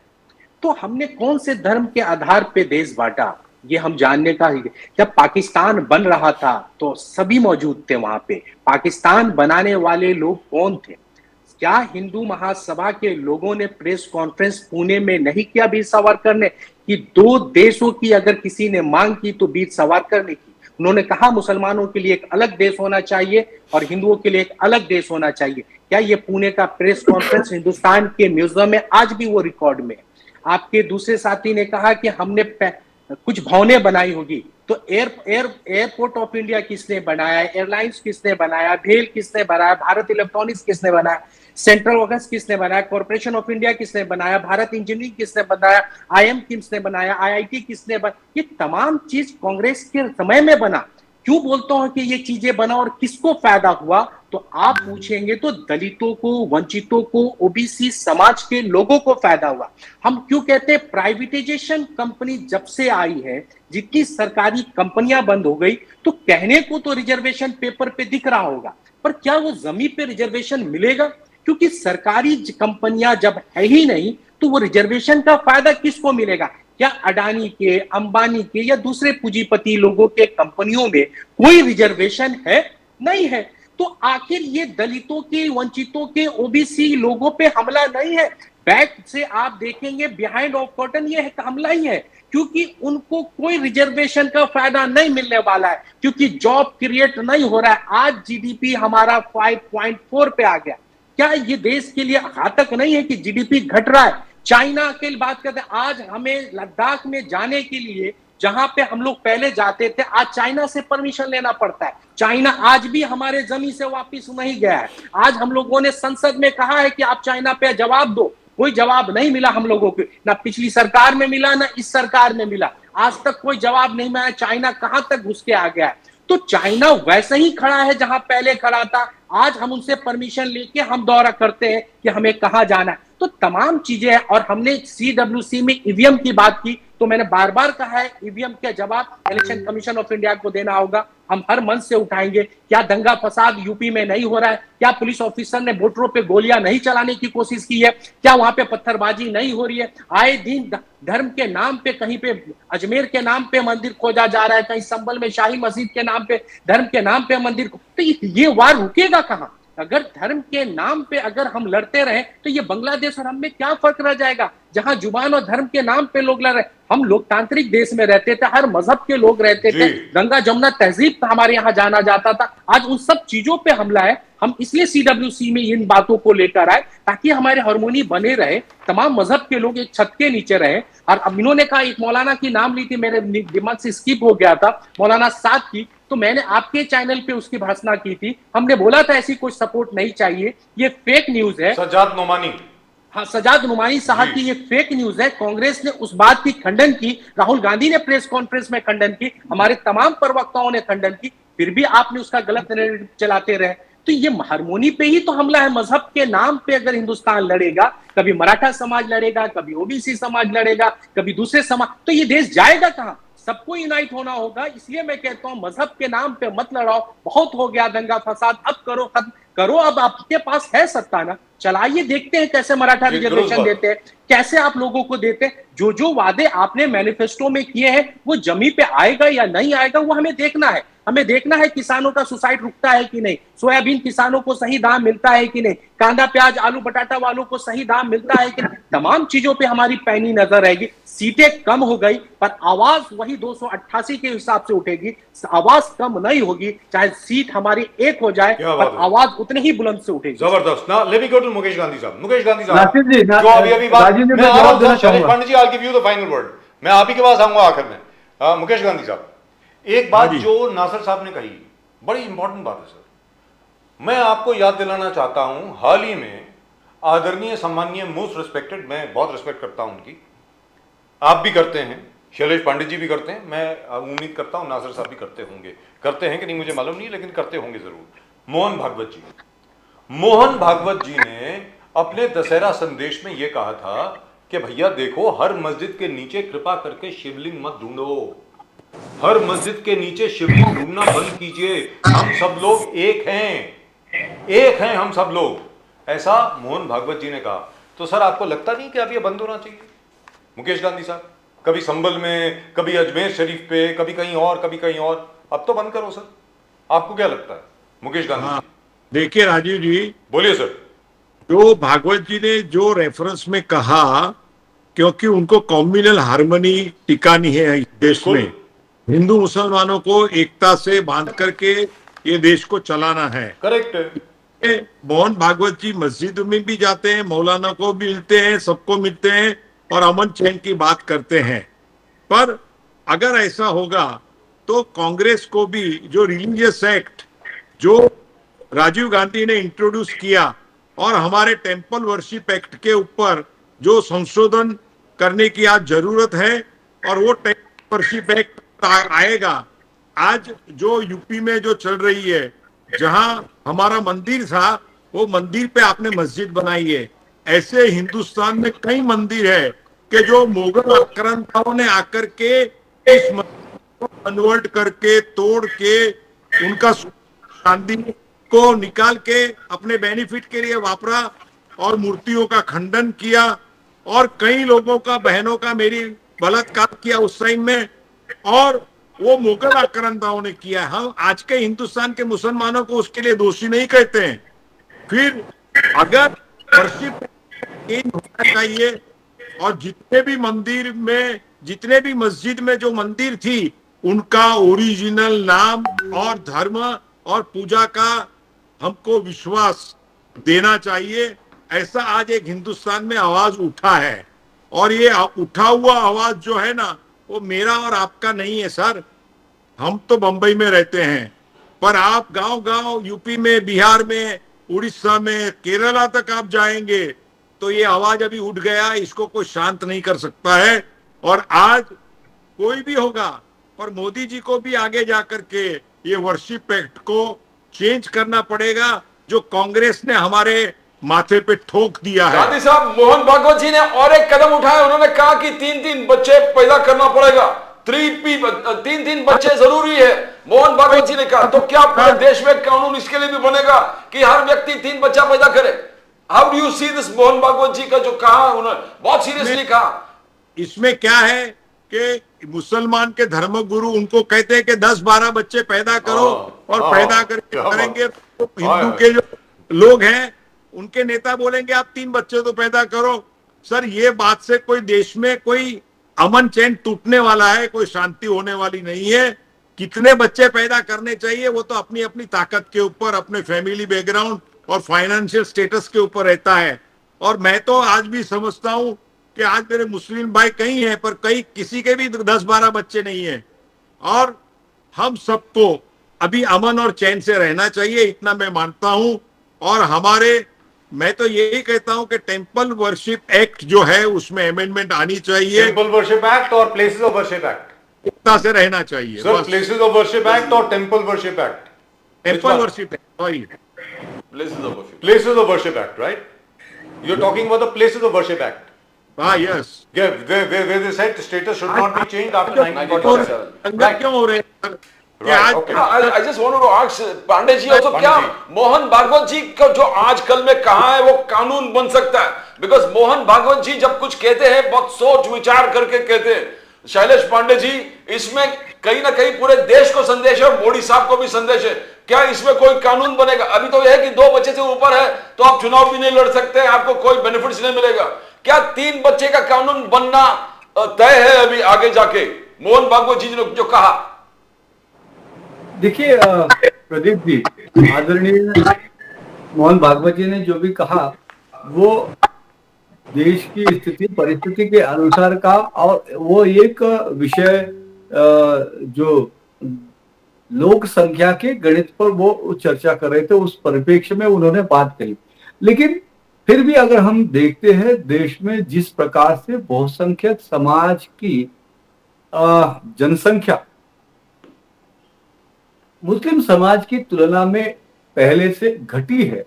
तो हमने कौन से धर्म के आधार पे देश बांटा, ये हम जानने का। जब पाकिस्तान बन रहा था तो सभी मौजूद थे वहां पे। पाकिस्तान बनाने वाले लोग कौन थे? क्या हिंदू महासभा के लोगों ने प्रेस कॉन्फ्रेंस पुणे में नहीं किया वीर सावरकर ने कि 2 देशों की अगर किसी ने मांग की तो वीर सावरकर ने की? उन्होंने कहा मुसलमानों के लिए एक अलग देश होना चाहिए और हिंदुओं के लिए एक अलग देश होना चाहिए। क्या ये पुणे का प्रेस कॉन्फ्रेंस हिंदुस्तान के म्यूजियम में आज भी वो रिकॉर्ड में है? आपके दूसरे साथी ने कहा कि हमने कुछ भवनें बनाई होगी, तो एयरपोर्ट ऑफ इंडिया किसने बनाया, एयरलाइंस किसने बनाया, भेल किसने बनाया, भारत इलेक्ट्रॉनिक्स किसने बनाया, सेंट्रल ऑफिस किसने बनाया, कॉर्पोरेशन ऑफ इंडिया किसने बनाया, भारत इंजीनियरिंग किसने बनाया, IIM किसने बनाया, IIT किसने बनाया? ये तमाम चीज कांग्रेस के समय में बना। क्यों बोलता हूं कि ये चीजें बना और किसको फायदा हुआ? तो आप पूछेंगे तो दलितों को, वंचितों को, ओबीसी समाज के लोगों को फायदा हुआ। हम क्यों कहते हैं प्राइवेटाइजेशन कंपनी जब से आई है, जितनी सरकारी कंपनियां बंद हो गई, तो कहने को तो रिजर्वेशन पेपर पे दिख रहा होगा, पर क्या वो जमीन पे रिजर्वेशन मिलेगा? क्योंकि सरकारी कंपनियां जब है ही नहीं तो वो रिजर्वेशन का फायदा किसको मिलेगा? क्या अडानी के, अंबानी के या दूसरे पूंजीपति लोगों के कंपनियों में कोई रिजर्वेशन है? नहीं है। तो आखिर ये दलितों के, वंचितों के, ओबीसी लोगों पे हमला नहीं है। बैक से आप देखेंगे बिहाइंड ऑफ कर्टन ये हमला ही है, क्योंकि उनको कोई रिजर्वेशन का फायदा नहीं मिलने वाला है, क्योंकि जॉब क्रिएट नहीं हो रहा है। आज जीडीपी हमारा 5.4 पे आ गया। क्या ये देश के लिए घातक नहीं है कि जीडीपी घट रहा है? चाइना की बात करते हैं, आज हमें लद्दाख में जाने के लिए, जहां पे हम लोग पहले जाते थे, आज चाइना से परमिशन लेना पड़ता है। चाइना आज भी हमारे जमीन से वापस नहीं गया है। आज हम लोगों ने संसद में कहा है कि आप चाइना पे जवाब दो, कोई जवाब नहीं मिला हम लोगों को, ना पिछली सरकार में मिला, ना इस सरकार में मिला। आज तक कोई जवाब नहीं मिला। चाइना कहां तक घुस के आ गया है? तो चाइना वैसे ही खड़ा है जहां पहले खड़ा था। आज हम उनसे परमिशन लेके हम दौरा करते हैं कि हमें कहां जाना है। तो तमाम चीजें हैं। और हमने सीडब्ल्यूसी में ईवीएम की बात की, तो मैंने बार बार कहा है ईवीएम का जवाब इलेक्शन कमीशन ऑफ इंडिया को देना होगा। हम हर मंच से उठाएंगे। क्या दंगा फसाद यूपी में नहीं हो रहा है? क्या पुलिस ऑफिसर ने वोटरों पे गोलियां नहीं चलाने की कोशिश की है? क्या वहां पे पत्थरबाजी नहीं हो रही है? आए दिन धर्म के नाम पे, कहीं पे अजमेर के नाम पे मंदिर खोजा जा रहा है, कहीं संभल में शाही मस्जिद के नाम पे, धर्म के नाम पे मंदिर। तो ये वार रुकेगा कहां? अगर धर्म के नाम पे अगर हम लड़ते रहे तो ये बांग्लादेश और हम में क्या फर्क रह जाएगा, जहां जुबान और धर्म के नाम पे लोग लड़ रहे। हम लोकतांत्रिक देश में रहते थे, हर मजहब के लोग रहते थे, गंगा जमुना तहजीब हमारे यहाँ जाना जाता था। आज उन सब चीजों पे हमला है। हम इसलिए सीडब्ल्यूसी में इन बातों को लेकर आए ताकि हमारे हार्मोनी बने रहे, तमाम मजहब के लोग एक छत के नीचे रहे। और अब इन्होंने कहा, एक मौलाना की नाम ली थी, मेरे दिमाग से स्किप हो गया था, मौलाना साद की, तो मैंने आपके चैनल पे उसकी भाषणा की थी। हमने बोला था ऐसी कोई सपोर्ट नहीं चाहिए, ये फेक न्यूज है। सज्जाद नोमानी, हाँ, सज्जाद नुमानी साहब की ये फेक न्यूज है। कांग्रेस ने उस बात की खंडन की, राहुल गांधी ने प्रेस कॉन्फ्रेंस में खंडन की, हमारे तमाम प्रवक्ताओं ने खंडन की, फिर भी आपने उसका गलत नैरेटिव चलाते रहे। तो ये हार्मोनी पे ही तो हमला है। मजहब के नाम पे अगर हिंदुस्तान लड़ेगा, कभी मराठा समाज लड़ेगा, कभी ओबीसी समाज लड़ेगा, कभी दूसरे समाज, तो ये देश जाएगा कहां? सबको यूनाइट होना होगा। इसलिए मैं कहता हूं मजहब के नाम पे मत लड़ाओ, बहुत हो गया दंगा फसाद, अब करो, खत्म करो। अब आपके पास है सत्ता ना, चलाइए, देखते हैं कैसे मराठा रिजर्वेशन देते हैं, कैसे आप लोगों को देते हैं। जो वादे आपने मैनिफेस्टो में किए हैं वो जमी पे आएगा या नहीं आएगा, वो हमें देखना है। हमें देखना है किसानों का सुसाइड रुकता है कि नहीं, सोयाबीन किसानों को सही दाम मिलता है कि नहीं, कांदा प्याज आलू बटाटा वालों को सही दाम मिलता है कि नहीं। तमाम चीजों पे हमारी पैनी नजर रहेगी। सीटें कम हो गई पर आवाज वही 288 के हिसाब से उठेगी। आवाज कम नहीं होगी, चाहे सीट हमारी एक हो जाए, पर आवाज उतनी ही बुलंद से उठेगी। जबरदस्त ना। Let me go to Mukesh Gandhi साहब। मुकेश गांधी साहब, नासिर जी, जो अभी बात, राजीव जी, मैं आ रहा हूं, देना शैलेश चाहूंगा। Pandey ji, I give you the final word. मैं आप ही के पास आऊंगा आखिर में। मुकेश गांधी साहब, एक बात जो नासिर साहब ने कही, बड़ी इंपॉर्टेंट बात है सर। मैं आपको याद दिलाना चाहता हूं, हाल ही में आदरणीय, सम्माननीय, मोस्ट रिस्पेक्टेड, मैं बहुत रिस्पेक्ट करता हूं उनकी, आप भी करते हैं, शैलेश पांडे जी भी करते हैं, मैं उम्मीद करता हूं नासिर साहब भी करते होंगे। करते हैं कि नहीं मुझे मालूम नहीं, लेकिन करते होंगे जरूर। मोहन भागवत जी ने अपने दशहरा संदेश में यह कहा था कि भैया देखो, हर मस्जिद के नीचे कृपा करके शिवलिंग मत ढूंढो, हर मस्जिद के नीचे शिवलिंग ढूंढना बंद कीजिए, हम सब लोग एक हैं हम सब लोग, ऐसा मोहन भागवत जी ने कहा। तो सर आपको लगता नहीं कि अब ये बंद होना चाहिए? मुकेश गांधी साहब, कभी संभल में, कभी अजमेर शरीफ पे, कभी कहीं और, कभी कहीं और, अब तो बंद करो सर। आपको क्या लगता है मुकेश गांधी? हाँ, देखिए राजीव जी, बोलिए सर। जो भागवत जी ने जो रेफरेंस में कहा, क्योंकि उनको कम्युनल हार्मनी टिकानी है इस देश में, हिंदू मुसलमानों को एकता से बांध करके ये देश को चलाना है। करेक्ट है। मोहन भागवत जी मस्जिद में भी जाते हैं, मौलाना को भी मिलते हैं, सबको मिलते हैं और अमन चैन की बात करते हैं। पर अगर ऐसा होगा तो कांग्रेस को भी जो रिलीजियस एक्ट जो राजीव गांधी ने इंट्रोड्यूस किया और हमारे टेम्पल वर्शिप एक्ट के ऊपर जो संशोधन करने की आज जरूरत है, और वो टेम्पल वर्शिप एक्ट आएगा। आज जो यूपी में जो चल रही है, जहां हमारा मंदिर था वो मंदिर पे आपने मस्जिद बनाई है। ऐसे हिंदुस्तान में कई मंदिर है कि जो मुगल आक्रांताओं ने आकर के इस मंदिर को कन्वर्ट करके तोड़ के उनका चांदी को निकाल के अपने बेनिफिट के लिए वापरा और मूर्तियों का खंडन किया और कई लोगों का, बहनों का मेरी बलात्कार किया उस टाइम में, और वो मुगल आक्रांताओं ने किया। हम आज के हिंदुस्तान के मुसलमानों को उसके लिए दोषी नहीं कहते हैं। फिर अगर वर्शिप चेंज होना चाहिए और जितने भी मंदिर में, जितने भी मस्जिद में जो मंदिर थी उनका ओरिजिनल नाम और धर्म और पूजा का हमको विश्वास देना चाहिए। ऐसा आज एक हिंदुस्तान में आवाज उठा है और ये उठा हुआ आवाज जो है ना वो मेरा और आपका नहीं है सर। हम तो बंबई में रहते हैं, पर आप गांव गांव यूपी में, बिहार में, उड़ीसा में, केरला तक आप जाएंगे तो ये आवाज अभी उठ गया, इसको कोई शांत नहीं कर सकता है। और आज कोई भी होगा, पर मोदी जी को भी आगे जाकर के ये वर्शिप एक्ट को चेंज करना पड़ेगा जो कांग्रेस ने हमारे माथे पे ठोक दिया है। गांधी साहब, मोहन भागवत जी ने और एक कदम उठाया। उन्होंने कहा कि 3-3 बच्चे पैदा करना पड़ेगा, 3 बच्चे जरूरी है, मोहन भागवत जी ने कहा। तो क्या पूरे देश में कानून इसके लिए भी बनेगा कि हर व्यक्ति 3 बच्चा पैदा करे? How do you see this? Mohan Bhagwat ji का जो कहा, उन्होंने बहुत सीरियसली कहा। इसमें क्या है कि मुसलमान के धर्मगुरु उनको कहते हैं कि 10-12 बच्चे पैदा करो और पैदा करके करेंगे। तो हिंदू के जो लोग हैं उनके नेता बोलेंगे आप 3 बच्चे तो पैदा करो। सर, ये बात से कोई देश में कोई अमन चैन टूटने वाला है, कोई शांति होने वाली नहीं है। कितने बच्चे पैदा करने चाहिए वो तो अपनी अपनी ताकत के ऊपर, अपने फैमिली बैकग्राउंड और फाइनेंशियल स्टेटस के ऊपर रहता है। और मैं तो आज भी समझता हूं कि आज मेरे मुस्लिम भाई कई हैं, पर कई किसी के भी 10-12 बच्चे नहीं है। और हम सबको अभी अमन और चैन से रहना चाहिए, इतना मैं मानता हूं। और मैं तो यही कहता हूं कि टेंपल वर्शिप एक्ट जो है उसमें अमेंडमेंट आनी चाहिए। टेंपल वर्शिप एक्ट और प्लेसेस ऑफ वर्शिप एक्ट इतना से रहना चाहिए sir. Places of worship act और temple worship act? Temple worship act, sorry, places of worship act, right? You are talking about the places of worship act? हाँ, yes. where they said the status should not be changed after 1947. दंगे क्यों हो रहे हैं? Right, okay. I just wanted to ask Pandey ji also, क्या मोहन भागवत जी का जो आजकल में कहा है वो कानून बन सकता है? बिकॉज मोहन भागवत जी जब कुछ कहते हैं बहुत सोच विचार करके कहते हैं। शैलेश पांडे जी, इसमें कहीं ना कहीं पूरे देश को संदेश है और मोदी साहब को भी संदेश है। क्या इसमें कोई कानून बनेगा? अभी तो यह है कि 2 बच्चे से ऊपर है तो आप चुनाव भी नहीं लड़ सकते, आपको कोई बेनिफिट्स नहीं मिलेगा। क्या 3 बच्चे का कानून बनना तय है अभी आगे जाके? मोहन भागवत जी ने जो कहा, देखिए प्रदीप जी, आदरणीय मोहन भागवत जी ने जो भी कहा वो देश की स्थिति परिस्थिति के अनुसार का, और वो एक विषय जो लोक संख्या के गणित पर वो चर्चा कर रहे थे, उस परिप्रेक्ष्य में उन्होंने बात कही। लेकिन फिर भी अगर हम देखते हैं देश में जिस प्रकार से बहुसंख्यक समाज की जनसंख्या मुस्लिम समाज की तुलना में पहले से घटी है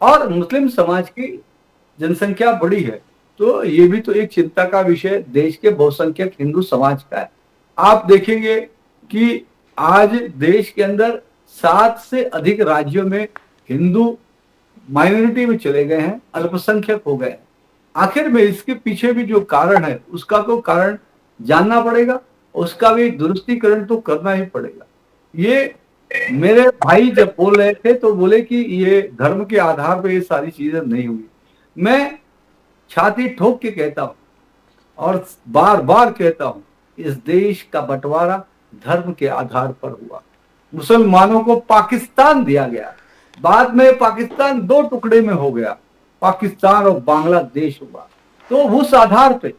और मुस्लिम समाज की जनसंख्या बढ़ी है, तो ये भी तो एक चिंता का विषय देश के बहुसंख्यक हिंदू समाज का है। आप देखेंगे कि आज देश के अंदर 7 से अधिक राज्यों में हिंदू माइनॉरिटी में चले गए हैं, अल्पसंख्यक हो गए हैं। आखिर में इसके पीछे भी जो कारण है उसका तो कारण जानना पड़ेगा, उसका भी दुरुस्तीकरण तो करना ही पड़ेगा। ये मेरे भाई जब बोल रहे थे तो बोले कि ये धर्म के आधार पर ये सारी चीजें नहीं हुई। मैं छाती ठोक के कहता हूं और बार बार कहता हूं, इस देश का बंटवारा धर्म के आधार पर हुआ। मुसलमानों को पाकिस्तान दिया गया, बाद में पाकिस्तान 2 टुकड़े में हो गया, पाकिस्तान और बांग्लादेश हुआ। तो उस आधार पे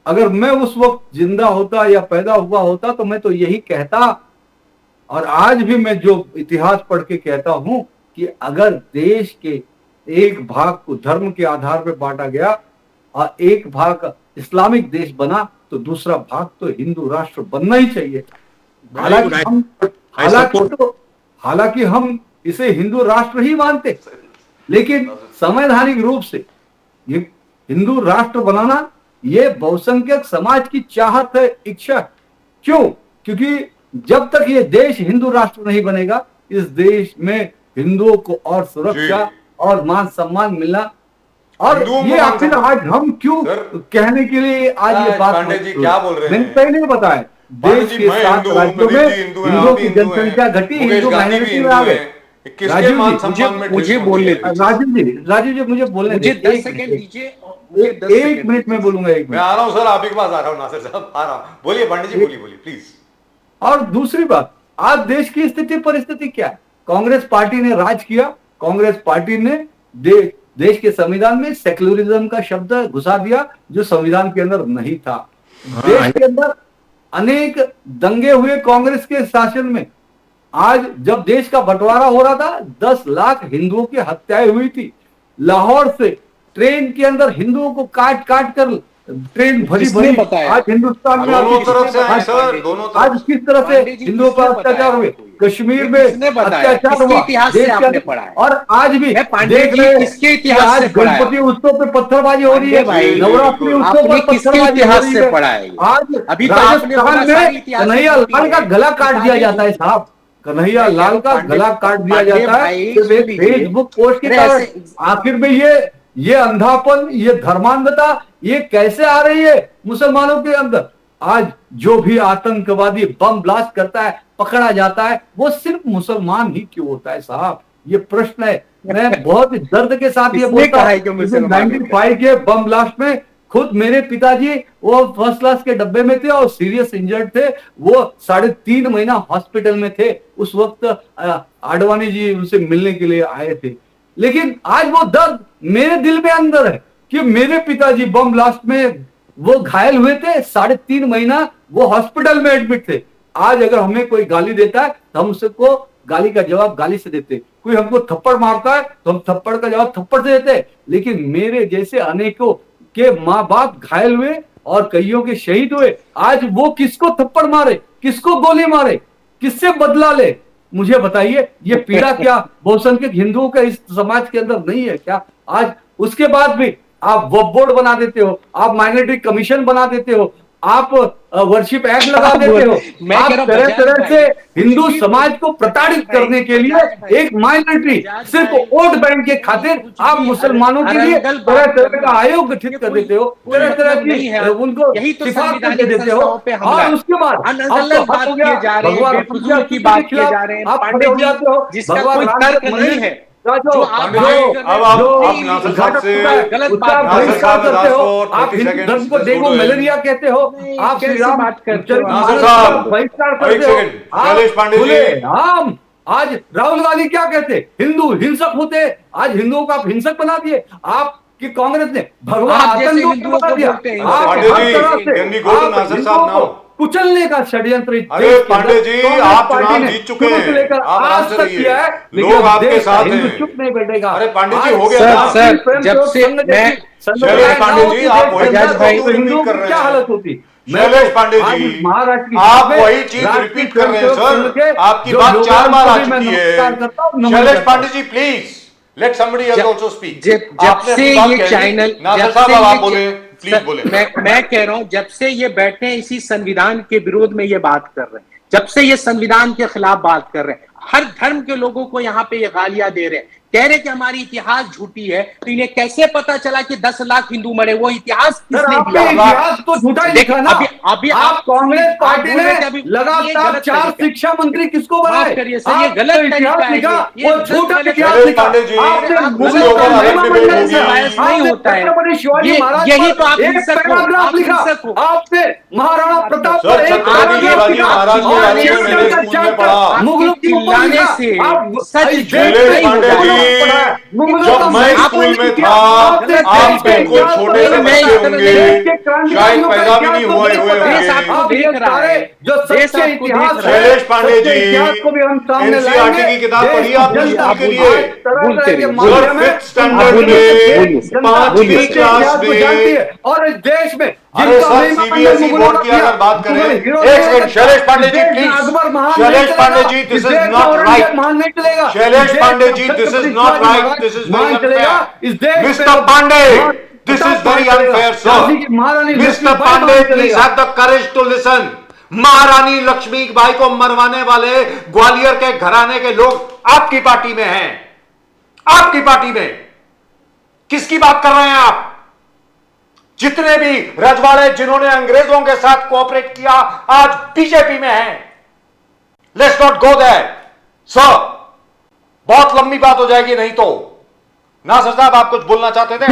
अगर मैं उस वक्त जिंदा होता या पैदा हुआ होता तो मैं तो यही कहता, और आज भी मैं जो इतिहास पढ़ के कहता हूं कि अगर देश के एक भाग को धर्म के आधार पर बांटा गया और एक भाग इस्लामिक देश बना तो दूसरा भाग तो हिंदू राष्ट्र बनना ही चाहिए। हालांकि हम इसे हिंदू राष्ट्र ही मानते, लेकिन संवैधानिक रूप से ये हिंदू राष्ट्र बनाना ये बहुसंख्यक समाज की चाहत है, इच्छा। क्यों? क्योंकि जब तक ये देश हिंदू राष्ट्र नहीं बनेगा, इस देश में हिंदुओं को और सुरक्षा और मान सम्मान मिलना। और ये आखिर आज हम क्यों कहने के लिए आज ये बात पांडे जी क्या बोल रहे हैं? मैंने पहले बताया, देश के 7 राज्यों में हिंदुओं की जनसंख्या घटी, हिंदू माइनॉरिटी में आ गए। मुझे बोलने राजीव जी मुझे बोलने मुझे 10 सेकंड दीजिए, 1 मिनट में बोलूंगा, 1 मिनट। मैं आ रहा हूं सर, आप ही के पास आ रहा हूं, नासिर साहब आ रहा हूं, बोलिए पांडे जी, बोलिए प्लीज। और दूसरी बात, आज देश की स्थिति परिस्थिति क्या है? कांग्रेस पार्टी ने राज किया, कांग्रेस पार्टी ने देश के संविधान में सेक्युलरिज्म का शब्द घुसा दिया जो संविधान के अंदर नहीं था। देश के अंदर अनेक दंगे हुए कांग्रेस के शासन में। आज जब देश का बंटवारा हो रहा था, 10 लाख हिंदुओं की हत्याएं हुई थी। लाहौर से ट्रेन के अंदर हिंदुओं को काट काट कर ट्रेन भरी भरी आज हिंदुस्तान में दोनों तरफ से है सर, दोनों तरफ। आज किस तरह से हिंदुओं पर अत्याचार हुए, कश्मीर में अत्याचार हुआ, इतिहास से आपने पढ़ा है। और आज भी देख रहे किसके इतिहास से पढ़ा है? गणपति उत्सव पे पत्थरबाजी हो रही है, नवरात्रि उत्सव पर पत्थरबाजी हो रही है। पढ़ा है आज अभी राजस्थान में कन्हैया लाल का गला काट दिया जाता है साहब, कन्हैया लाल का गला काट दिया जाता है फेसबुक पोस्ट के कारण। आखिर में ये अंधापन, ये धर्मांधता ये कैसे आ रही है मुसलमानों के अंदर? आज जो भी आतंकवादी बम ब्लास्ट करता है, पकड़ा जाता है, वो सिर्फ मुसलमान ही क्यों होता है साहब? ये प्रश्न है। मैं बहुत दर्द के साथ ये बोलता हूं, 95 के बम ब्लास्ट में खुद मेरे पिताजी वो फर्स्ट क्लास के डब्बे में थे और सीरियस इंजर्ड थे। वो 3.5 महीना हॉस्पिटल में थे। उस वक्त आडवाणी जी उनसे मिलने के लिए आए थे। लेकिन आज वो दर्द मेरे दिल में अंदर है कि मेरे पिताजी बम ब्लास्ट में वो घायल हुए थे, 3.5 महीना वो हॉस्पिटल में एडमिट थे। आज अगर हमें कोई गाली देता है तो हम उसको गाली का जवाब गाली से देते, कोई हमको थप्पड़ मारता है तो हम थप्पड़ का जवाब थप्पड़ से देते। लेकिन मेरे जैसे अनेकों के माँ बाप घायल हुए और कईयों के शहीद हुए। आज वो किसको थप्पड़ मारे, किसको गोली मारे, किससे बदला ले? मुझे बताइए, ये पीड़ा क्या बहुसंख्यक हिंदुओं का इस समाज के अंदर नहीं है क्या? आज उसके बाद भी आप वक्फ बोर्ड बना देते हो, आप माइनॉरिटी कमीशन बना देते हो, आप वर्शिप एक्ट लगा देते हो। आप तरह तरह से हिंदू समाज को प्रताड़ित करने के लिए एक माइनॉरिटी सिर्फ वोट बैंक के खातिर आप मुसलमानों के लिए तरह तरह का आयोग गठित कर देते हो, तरह तरह की उनको सिफारिश करके देते हो। और उसके बाद भगवान की बात किए जा रहे हैं, आप खड़े हो जाते हो, भगवान राम मंदिर है जो आप नासिर साहब से गलत बहिष्कार करते हो, आप हिंदू धर्म को डेंगू मलेरिया कहते हो, आप श्री राम बहिष्कार करते हो, शैलेश पांडे जी। हम आज राहुल गांधी क्या कहते, हिंदू हिंसक होते, आज हिंदुओं को आप हिंसक बना दिए। आप की कांग्रेस ने भगवान आतंकवादी बना दिया। आप हर तरह से कुचलने का षड्यंत्र पांडे जी, आप चुनाव जीत चुके हैं, आप आज तक किया है, लोग आपके साथ हैं, चुप नहीं बैठेगा। अरे पांडे जी हो गया सर, जब से मैं शैलेश पांडे जी आप वही हिंदुओं की क्या हालत होती? शैलेश पांडे जी आप वही चीज रिपीट कर रहे हैं सर, आपकी बात 4 बार आ चुकी है। Shailesh Pandey ji please let somebody else also speak. जब से ये चैनल, मैं कह रहा हूं, जब से ये बैठे इसी संविधान के विरोध में ये बात कर रहे हैं, जब से ये संविधान के खिलाफ बात कर रहे हैं, हर धर्म के लोगों को यहाँ पे ये गालियां दे रहे हैं, कह रहे कि हमारी इतिहास झूठी है। तो इन्हें कैसे पता चला कि 10 लाख हिंदू मरे? वो इतिहास किसने दिया? इतिहास तो झूठा ही लिखा ना। अभी आप कांग्रेस पार्टी ने लगातार 4 शिक्षा मंत्री किसको बनाए? करिए सर, ये गलत इतिहास लिखा, वो झूठा इतिहास लिखा। नहीं होता है, यही तो आप लिखा आपने महाराणा प्रताप पर मुगलों की चिल्लाने से सच जब मैं स्कूल में था आप बिल्कुल छोटे से बच्चे होंगे, शायद पैदा भी नहीं हुए होंगे। शैलेश पांडे जी एनसीईआरटी की किताब पढ़ी आपने के लिए? 5th स्टैंडर्ड में 5वीं क्लास में और इस देश में अरे सर, सीबीएसई बोर्ड की अगर बात करें, एक second, Shailesh Pandey ji please, Shailesh Pandey ji this is not right, Shailesh Pandey ji this is not right, this is very unfair, mister Pandey, this is very unfair sir, mister Pandey please have the courage to listen. Maharani Lakshmibai को मरवाने वाले ग्वालियर के घराने के लोग आपकी पार्टी में हैं, आपकी पार्टी में। किसकी बात कर रहे हैं आप? जितने भी रजवाड़े जिन्होंने अंग्रेजों के साथ कोऑपरेट किया आज बीजेपी में हैं। Let's not go there sir, बहुत लंबी बात हो जाएगी नहीं तो। नासिर साहब आप कुछ बोलना चाहते थे?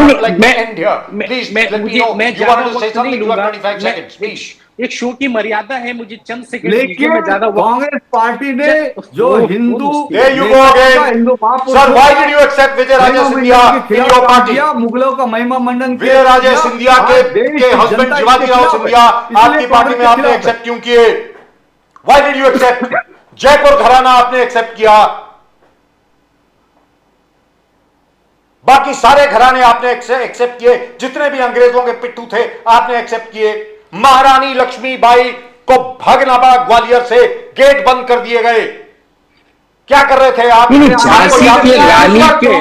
एक शो की मर्यादा है, मुझे चंद सेकंड लेकिन में ज्यादा कांग्रेस पार्टी ने जो Hindu sir, why did you accept Vijay Raje Scindia in your party? मुगलों का महिमा मंडन विजय राजे सिंधिया के हस्बैंड शिवाजी राव सिंधिया आपकी पार्टी में आपने एक्सेप्ट क्यों किए? Why did you accept? Jaipur घराना आपने एक्सेप्ट किया, बाकी सारे घराने आपने एक्सेप्ट किए, जितने भी अंग्रेजों के पिट्ठू थे आपने एक्सेप्ट किए। महारानी लक्ष्मीबाई को भागना पड़ा ग्वालियर से, गेट बंद कर दिए गए। क्या कर रहे थे आप? झांसी की रानी के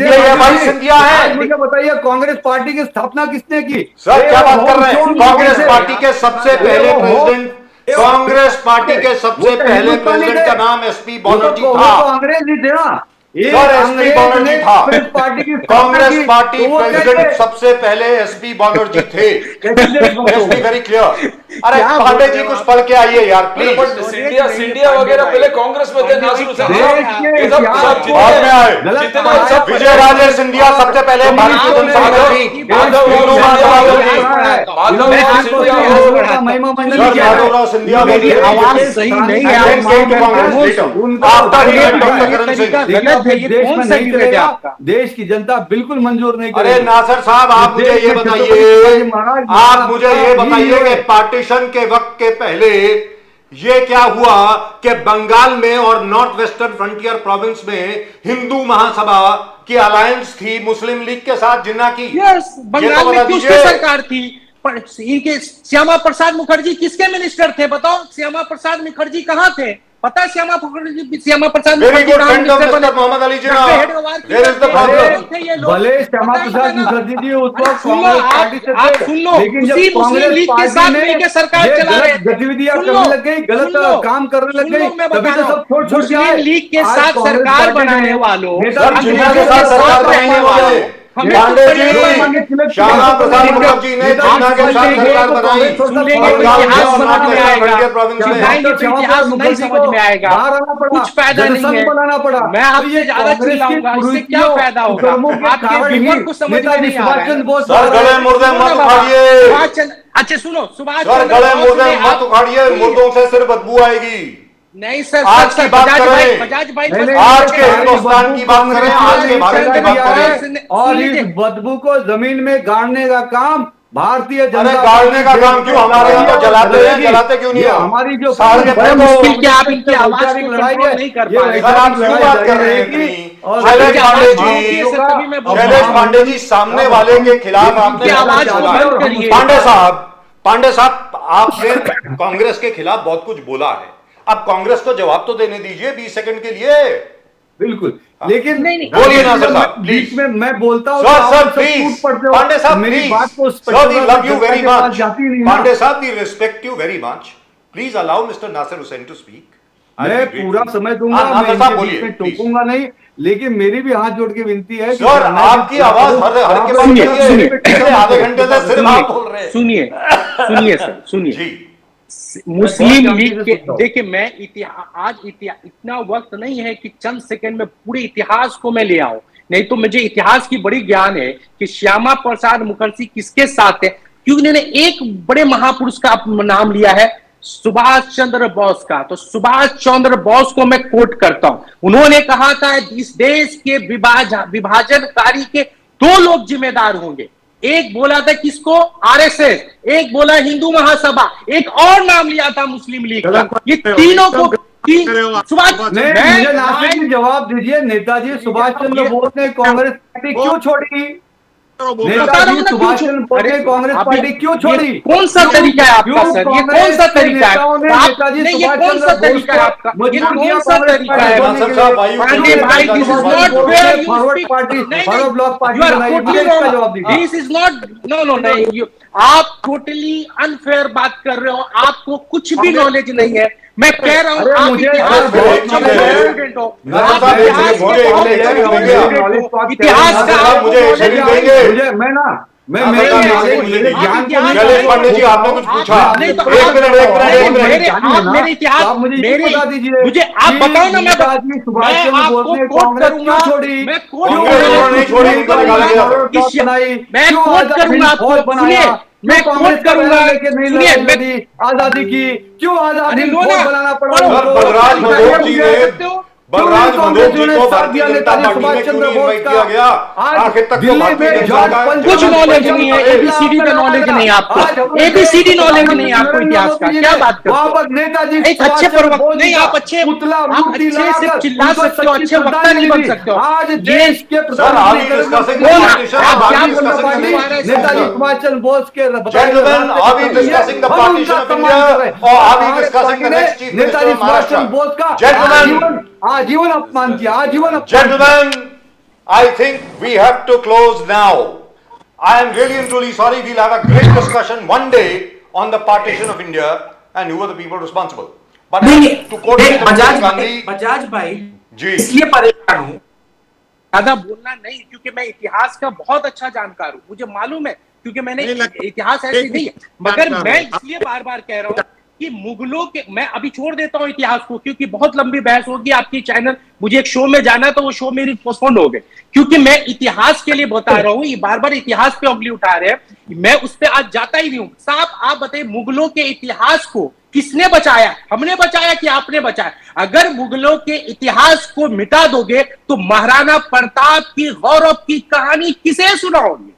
ये भाई सिंधिया है। मुझे बताइए कांग्रेस पार्टी की स्थापना किसने की? सर क्या बात कर रहे हैं? कांग्रेस पार्टी के सबसे पहले प्रेसिडेंट, कांग्रेस पार्टी के सबसे पहले प्रेसिडेंट का नाम एसपी बनर्जी था। अंग्रेज ही थे ना, सर एसपी बनर्जी था। कांग्रेस पार्टी प्रेसिडेंट सबसे पहले एसपी बनर्जी थे। SP very clear. अरे पांडे जी कुछ पढ़ के आइए यार प्लीज। सिंधिया वगैरह पहले कांग्रेस में थे, नासिर हुसैन बाद में आए। विजय राजे सिंधिया सबसे पहले भारतीय जनता पार्टी, माधवराव सिंधिया आवाज सही नहीं है, देश की जनता बिल्कुल मंजूर नहीं अरे करेगी। नासिर साहब आप मुझे ये बताइए, आप मुझे ये बताइए कि पार्टीशन के वक्त के पहले ये क्या हुआ कि बंगाल में और नॉर्थ वेस्टर्न फ्रंटियर प्रोविंस में हिंदू महासभा की अलायंस थी मुस्लिम लीग के साथ जिन्ना की। यस, बंगाल में किसकी सरकार थी? इनके श्यामा प्रसाद मुखर्जी किसके मिनिस्टर थे? बताओ, श्यामा प्रसाद मुखर्जी कहाँ थे? पता है Shyama Prasad very good friend of mister Mohammad Ali Jinnah. Where is the problem? भले श्यामा प्रसाद मुखर्जी जी उस वक्त सुन लो, कांग्रेस पार्टी से आप थे, सुन लो, लेकिन जब उसी मुस्लिम कांग्रेस लीग के पार्टी साथ ने मिलकर सरकार ये चला रहे गलत थे। गतिविधियां सुन लो, करने लग गई, गलत सुन लो, काम करने लग सुन लो, गई, मैं तभी बता तो रहा सब छोड़ हूं, छोड़ के मुस्लिम आए। लीग के आज साथ कांग्रेस सरकार पार्टी बनाने ने वालों, नेता जिन्ना के साथ सरकार बनाने वाले पांडे जी, श्यामा प्रसाद मुखर्जी ने जिन्ना के साथ सरकार बनाई। इतिहास नहीं समझ में आएगा, कुछ फायदा नहीं है। मैं आपसे ज्यादा चिल्लाऊंगा, इससे क्या फायदा होगा? आपके व्यूअर को समझ में नहीं आ रहा है। सर गले मुर्दे मत उखाड़िए, अच्छा सुनो, सुभाष सर गले मुर्दे मत उखाड़िए, मुर्दों से सिर्फ बदबू आएगी। नहीं सर, आज की बात करें, बजाज भाई आज के हिंदुस्तान की बात करें, आज के भारत की बात करें। और इस बदबू को जमीन में गाड़ने का काम भारतीय अरे जनता गाड़ने का काम क्यों? हमारे यहाँ तो जलाते हैं, जलाते क्यों नहीं है? हमारी जो साल के बड़े मुश्किल के आप इनकी आवाज वैचारिक को लड़ाई कंट्रोल है, नहीं कर ये पा रहे। सर आप क्यों बात कर रहे हैं इतनी? शैलेश पांडे जी, शैलेश पांडे जी सामने वाले के खिलाफ आपने आवाज को बंद करिए। पांडे साहब आपने कांग्रेस के खिलाफ बहुत कुछ बोला है, अब कांग्रेस को जवाब तो देने दीजिए 20 सेकंड के लिए। बिल्कुल, लेकिन नहीं, बोलिए ना सर साहब बीच प्लीज। में मैं बोलता हूँ, सर प्लीज, पांडे साहब मेरी प्लीज, बात को sir we love you very जनता के पास मच, जाती नहीं ना। पांडे साहब we respect you very much, please allow mister Nasir Hussain to speak. मैं पूरा समय दूंगा, मैं नासिर साहब इनके बोलिए बीच में प्लीज। टोकूंगा नहीं, लेकिन मेरी भी हाथ जोड़ के विनती है कि सर मैं आपकी आवाज हर के बाद पिछले आधे घंटे से सिर्फ आप बोल रहे हैं। सुनिए सर, सुनिए। जी मुस्लिम लीग के, देखिए मैं इतना वक्त नहीं है कि चंद सेकंड में पूरे इतिहास को मैं ले आऊं, नहीं तो मुझे इतिहास की बड़ी ज्ञान है कि श्यामा प्रसाद मुखर्जी किसके साथ है, क्योंकि उन्होंने एक बड़े महापुरुष का नाम लिया है, सुभाष चंद्र बोस का। तो सुभाष चंद्र बोस को मैं कोट करता हूं, उन्होंने कहा था इस देश के विभाजनकारी के दो लोग जिम्मेदार होंगे। एक बोला था किसको? आरएसएस, एक बोला हिंदू महासभा, एक और नाम लिया था मुस्लिम लीग का। ये तीनों को सुभाष, मुझे नासिर जी जवाब दीजिए, नेताजी सुभाष चंद्र बोस ने कांग्रेस पार्टी क्यों छोड़ी? नेताजी सुभाष चंद्र बोस ने कांग्रेस पार्टी क्यों छोड़ी? कौन सा तरीका है आपका सर? ये कौन सा तरीका है? नेताजी नहीं, ये सुभाष कौन सा चंद्र बोस तरीका है आपका? ये कौन सा तरीका है? पांडे भाई, this is not fair. You Forward speak- party, नहीं, Forward Bloc party you are बनाई, totally इसका wrong. जवाब दीजिए। This is not, no, नहीं, आप टोटली अनफेयर बात कर रहे हो। आपको कुछ भी नॉलेज नहीं है। मैं कह रहा हूँ अरे आप मुझे इतिहास बहुत के नॉलेज बहुत है। स्टूडेंट हो। नजर आप साहब, इतिहास के मुझे बहुत एक स्टूडेंट मिनट हो। दीजिए। इतिहास का नजर साहब, मुझे एक मिनट देंगे। मुझे मैं ना मैं हाँ, मेरे बताइए, नॉलेज मुझे मेरे दीजिए। ज्ञान को आप शैलेश पांडे जी, आपने कुछ पूछा। नहीं तो एक आप- मिनट, मेरे आप मेरे इतिहास आप मुझे ये मेरे बता दीजिए मुझे आप कि बताओ ना। नेताजी सुभाष मैं चंद्र बोस आपको ने कोट कांग्रेस करूंगा। क्यों छोड़ी? मैं कोट क्यों कांग्रेस करूंगा। नहीं छोड़ी, उनको निकाला गया। मैं कोट करूंगा आपको। सुनिए, मैं कोट करूंगा। सुनिए, मैं आजादी की क्यों आजादी अरे लो फौज ना, बनाना पड़ा पढ़ो। उनको? बलराज मधोक जी ने सकते हो? बलराज मधोक जी को भारतीय नेताजी जनता पार्टी सुभाष में क्यों चंद्र नहीं बोस इनवाइट का किया गया? आखिर तक तो दिल्ली भारतीय में जनता जॉर्ज का पंच कुछ नॉलेज नहीं है। एबीसीडी का नॉलेज नहीं है आपको। एबीसीडी नॉलेज नहीं है आपको इतिहास का। क्या बात करते वहां हो? पर नेताजी एक सुभाष अच्छे चंद्र प्रवक्ता बोस नहीं, का आप अच्छे पुतला आप मूर्ति अच्छे से लगाकर चिल्ला उनको सकते हो, सच्ची अच्छे वक्ता नहीं श्रद्धांजलि बन दी। सकते हो। आज ये देश के sir, are we discussing the partition आप ऑफ क्या भारतीय बोल रहे हो? पार्टी? नेताजी सुभाष चंद्र बोस के Gentlemen, are we discussing the partition of India or are we discussing the next chief minister Netaji of Subhash Chandra Bose का Gentlemen, आजीवन अपमान किया, आजीवन अपमान किया। Gentlemen, I think we have to close now. I am really and truly sorry. We'll have a great discussion one day on the partition of India and who are the people responsible. But नहीं to quote नहीं, Mr. Gandhi, Bajaj भाई जी, इसलिए परेशान हूँ। ज्यादा बोलना नहीं, क्योंकि मैं इतिहास का बहुत अच्छा जानकार हूँ। मुझे मालूम है, क्योंकि मैंने इतिहास ऐसे नहीं है। मगर मैं इसलिए बार बार कह रहा हूँ कि मुगलों के, मैं अभी छोड़ देता हूँ इतिहास को, क्योंकि बहुत लंबी बहस होगी आपकी चैनल। मुझे एक शो में जाना, तो वो शो मेरी पोस्टपोन हो गए, क्योंकि मैं इतिहास के लिए बता रहा हूँ। ये बार बार इतिहास पे उंगली उठा रहे हैं, मैं उस पर आज जाता ही नहीं हूँ। साहब, आप बताइए, मुगलों के इतिहास को किसने बचाया? हमने बचाया कि आपने बचाया? अगर मुगलों के इतिहास को मिटा दोगे तो महाराणा प्रताप की गौरव की कहानी किसे सुनाओगे?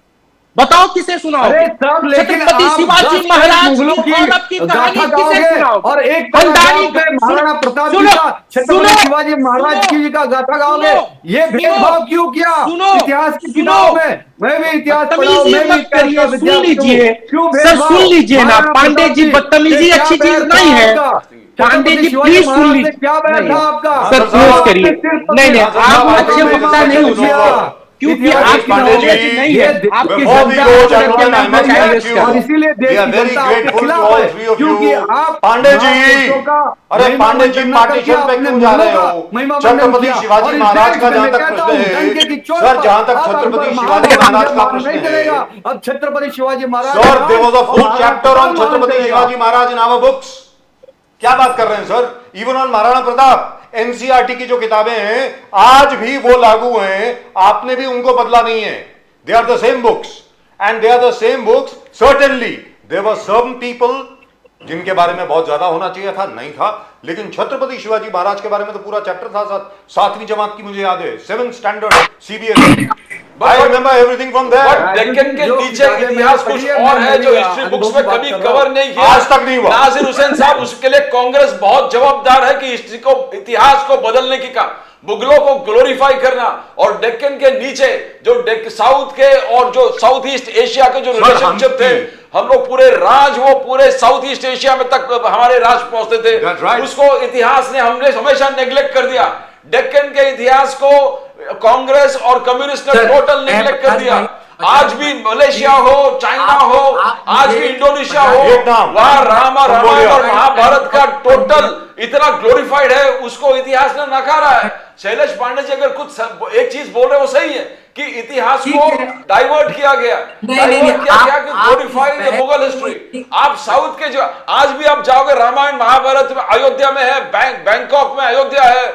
बताओ, किसे सुनाओगे? अरे साहब, लेकिन छत्रपति आप शिवाजी 10 महाराज मुगलों की गौरव की गाथा कहानी किसे गाओगे सुनाओगे? और एक खंडानी महाराणा प्रताप जी सुनो, का, छत्रपति सुनो, शिवाजी महाराज सुनो, जी का गाथा गाओगे? सुनो, ये भेदभाव क्यों किया सुनो, इतिहास की सुनो, किताबों में? मैं भी इतिहास पढ़ा हूं, मैं भी मत इतिहास करिए, का सुन विद्यार्थी लीजिए हूं। क्यों सर, भेदभाव? सुन लीजिए ना। महाराणा पांडे प्रताप जी, बदतमीजी क्या अच्छी चीज बैर नहीं था है। आपका? पांडे जी, शिवाजी प्लीज महाराज सुन से लीजिए। क्या बैर नहीं, था आपका? सर, क्लोज करिए। नहीं नहीं, आप अच्छे वक्ता नहीं हो, क्योंकि आपकी नॉलेज नहीं है। आपकी Before we go, gentlemen, I must Janata thank you. और इसीलिए देश We are की very जनता आपके grateful to खिलाफ all है, three of क्योंकि you. आप पांडे जी, महापुरुषों का अरे महिमा पांडे जी, मंडन पार्टीशन किया, पे अपने क्यों जा रहे मुगलों हो? का महिमा मंडन छत्रपति किया। शिवाजी और इस महाराज देश का में जहां मैं तक कहता प्रश्न हूं, है, डंके की चोट सर, पर जहां तक आप छत्रपति अकबर शिवाजी महाराज का महाराज प्रश्न नहीं है, चलेगा। अब Chhatrapati Shivaji Maharaj Sir, there was a full और chapter on महाराज Chhatrapati चलेगा। Shivaji Maharaj in our books. क्या बात कर रहे हैं sir? Even on Maharana Pratap, NCERT की जो किताबें हैं आज भी वो लागू हैं। आपने भी उनको बदला नहीं है। They are the same books and they are the same books. Certainly there were some people जिनके बारे में बहुत ज्यादा होना चाहिए था, नहीं था, लेकिन छत्रपति शिवाजी महाराज के बारे में तो पूरा चैप्टर था। सातवीं जमात की मुझे याद है, 7th standard CBSE. I remember everything from there. But Deccan के नीचे इतिहास कुछ और है जो हिस्ट्री बुक्स में कभी कवर नहीं किया, आज तक नहीं हुआ। नासिर हुसैन साहब, उसके लिए कांग्रेस बहुत जवाबदार है कि हिस्ट्री को, इतिहास को बदलने की काम, मुगलों को ग्लोरीफाई करना। और डेक्कन के नीचे जो साउथ के और जो साउथ ईस्ट एशिया के जो रिलेशनशिप थे, हम लोग पूरे राज, वो पूरे साउथ ईस्ट एशिया में तक हमारे राज पहुंचते थे, right. उसको इतिहास ने, हमने हमेशा नेग्लेक्ट कर दिया। डेक्कन के इतिहास को कांग्रेस और कम्युनिस्ट ने टोटल नेग्लेक्ट कर दिया। आज भी मलेशिया हो, चाइना हो, आज भी इंडोनेशिया हो, वहां रामायण और महाभारत का टोटल इतना ग्लोरीफाइड है, उसको इतिहास ने नकारा है। शैलेश पांडे जी अगर कुछ एक चीज बोल रहे हो, वो सही है कि इतिहास को डाइवर्ट किया गया, डाइवर्ट किया गया कि ग्लोरीफाइड द मुगल हिस्ट्री। आप साउथ के जो आज भी आप जाओगे, रामायण महाभारत में अयोध्या में है, बैंकॉक में अयोध्या है,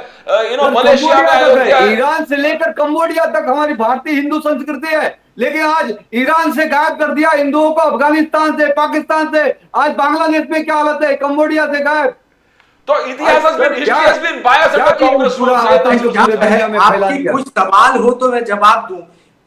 मलेशिया में अयोध्या है, ईरान से लेकर कंबोडिया तक हमारी भारतीय हिंदू संस्कृति है। लेकिन आज ईरान से गायब कर दिया हिंदुओं को, अफगानिस्तान से, पाकिस्तान से। आज बांग्लादेश में क्या हालत है? कंबोडिया से गायब। तो इतिहास biased under Congress rule से। आपके कुछ सवाल हो तो मैं जवाब दूं,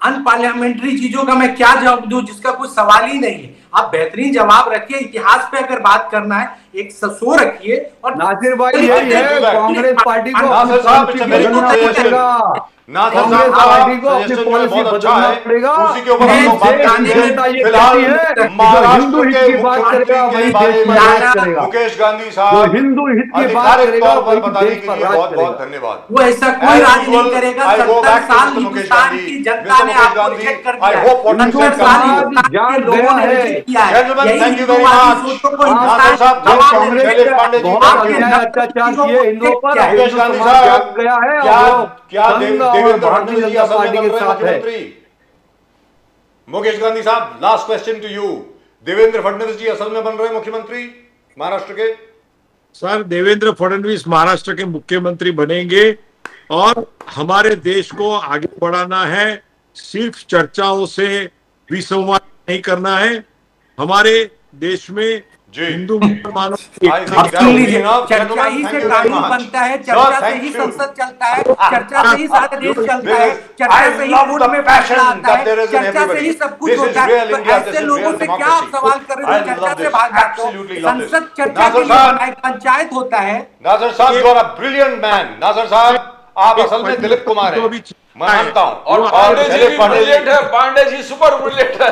अनपार्लियामेंट्री चीजों का मैं क्या जवाब दूं जिसका कुछ सवाल ही नहीं है। आप बेहतरीन जवाब रखिए। इतिहास पे अगर बात करना है, एक सो रखिए और नासिर भाई यही है, कांग्रेस पार्टी को नासिर साहब, अपनी it's a very policy good बदलना suggestion. पड़ेगा। नासिर कांग्रेस साहब, पार्टी को अपनी suggestion जो है पॉलिसी बहुत अच्छा बदलना है, पड़ेगा। उसी के ऊपर हम लोग बात देश की करेंगे। जनता ये फिलहाल कहती है कि जो महाराष्ट्र हिंदू हित के की बात करेगा मुख्यमंत्री वही के बारे देश में पर राज करेगा, मुकेश गांधी जो साहब हिंदू हित की बात आधिकारिक करेगा तौर पर वही बताने देश के पर लिए राज बहुत बहुत करेगा। धन्यवाद। वो ऐसा कोई As राज usual, नहीं करेगा। I go 70 back to साल Mr. Mukesh Hindustan Gandhi. की Mr. जनता ने Mukesh आपको Gandhi, रिजेक्ट कर I दिया hope what you है। said 70 साल comes true. हिंदुस्तान के जाग लोगों गया ने है। रिजेक्ट किया है। Gentlemen, यही thank you very हिंदूवादी much. सोचों को नासिर हिंदुस्तान साहब, की आवाम ने कांग्रेस रिजेक्ट शैलेश पांडे जी, बहुत thank you. अन्याय अत्याचार किए हिंदुओं पर, मुकेश हिंदू गांधी समाज साहब, जाग गया है क्या और वो क्या संघ और देवेंद्र भारतीय फडणवीस जी जनता असल में पार्टी बन के रहे साथ है। मुख्यमंत्री? Mukesh Gandhi sahab, last question to you. Devendra Fadnavis ji असल में बन रहे मुख्यमंत्री महाराष्ट्र के? सर, देवेंद्र फडणवीस महाराष्ट्र के मुख्यमंत्री बनेंगे और हमारे देश को आगे बढ़ाना है, सिर्फ चर्चाओं से विसंवाद नहीं करना है। हमारे देश में जी। हिंदू मुसलमानों की I एकता think अब that सुन will be लीजिए, enough. चर्चा Gentlemen, ही thank से you very कानून much. बनता है, Sir, चर्चा से thank ही you. संसद चलता है, चर्चा से ही सारा देश चलता है, चर्चा I से ही love कोर्ट the में passion फैसला आता that है, there is in चर्चा से everybody. ही सब कुछ This is होता है। real तो India, ऐसे this is लोगों real से क्या आप democracy. सवाल कर रहे हो I जो चर्चा love से this. भाग जाते हो? Absolutely love this. संसद चर्चा नासिर के लिए साहब, बना है, पंचायत होता है। नासिर साहब, you are a brilliant man. Nasir साहब, आप असल में दिलीप कुमार हैं, मैं मानता हूँ। और पांडे जी शैलेश भी पांडे ब्रिलियंट है, पांडे जी सुपर ब्रिलियंट है।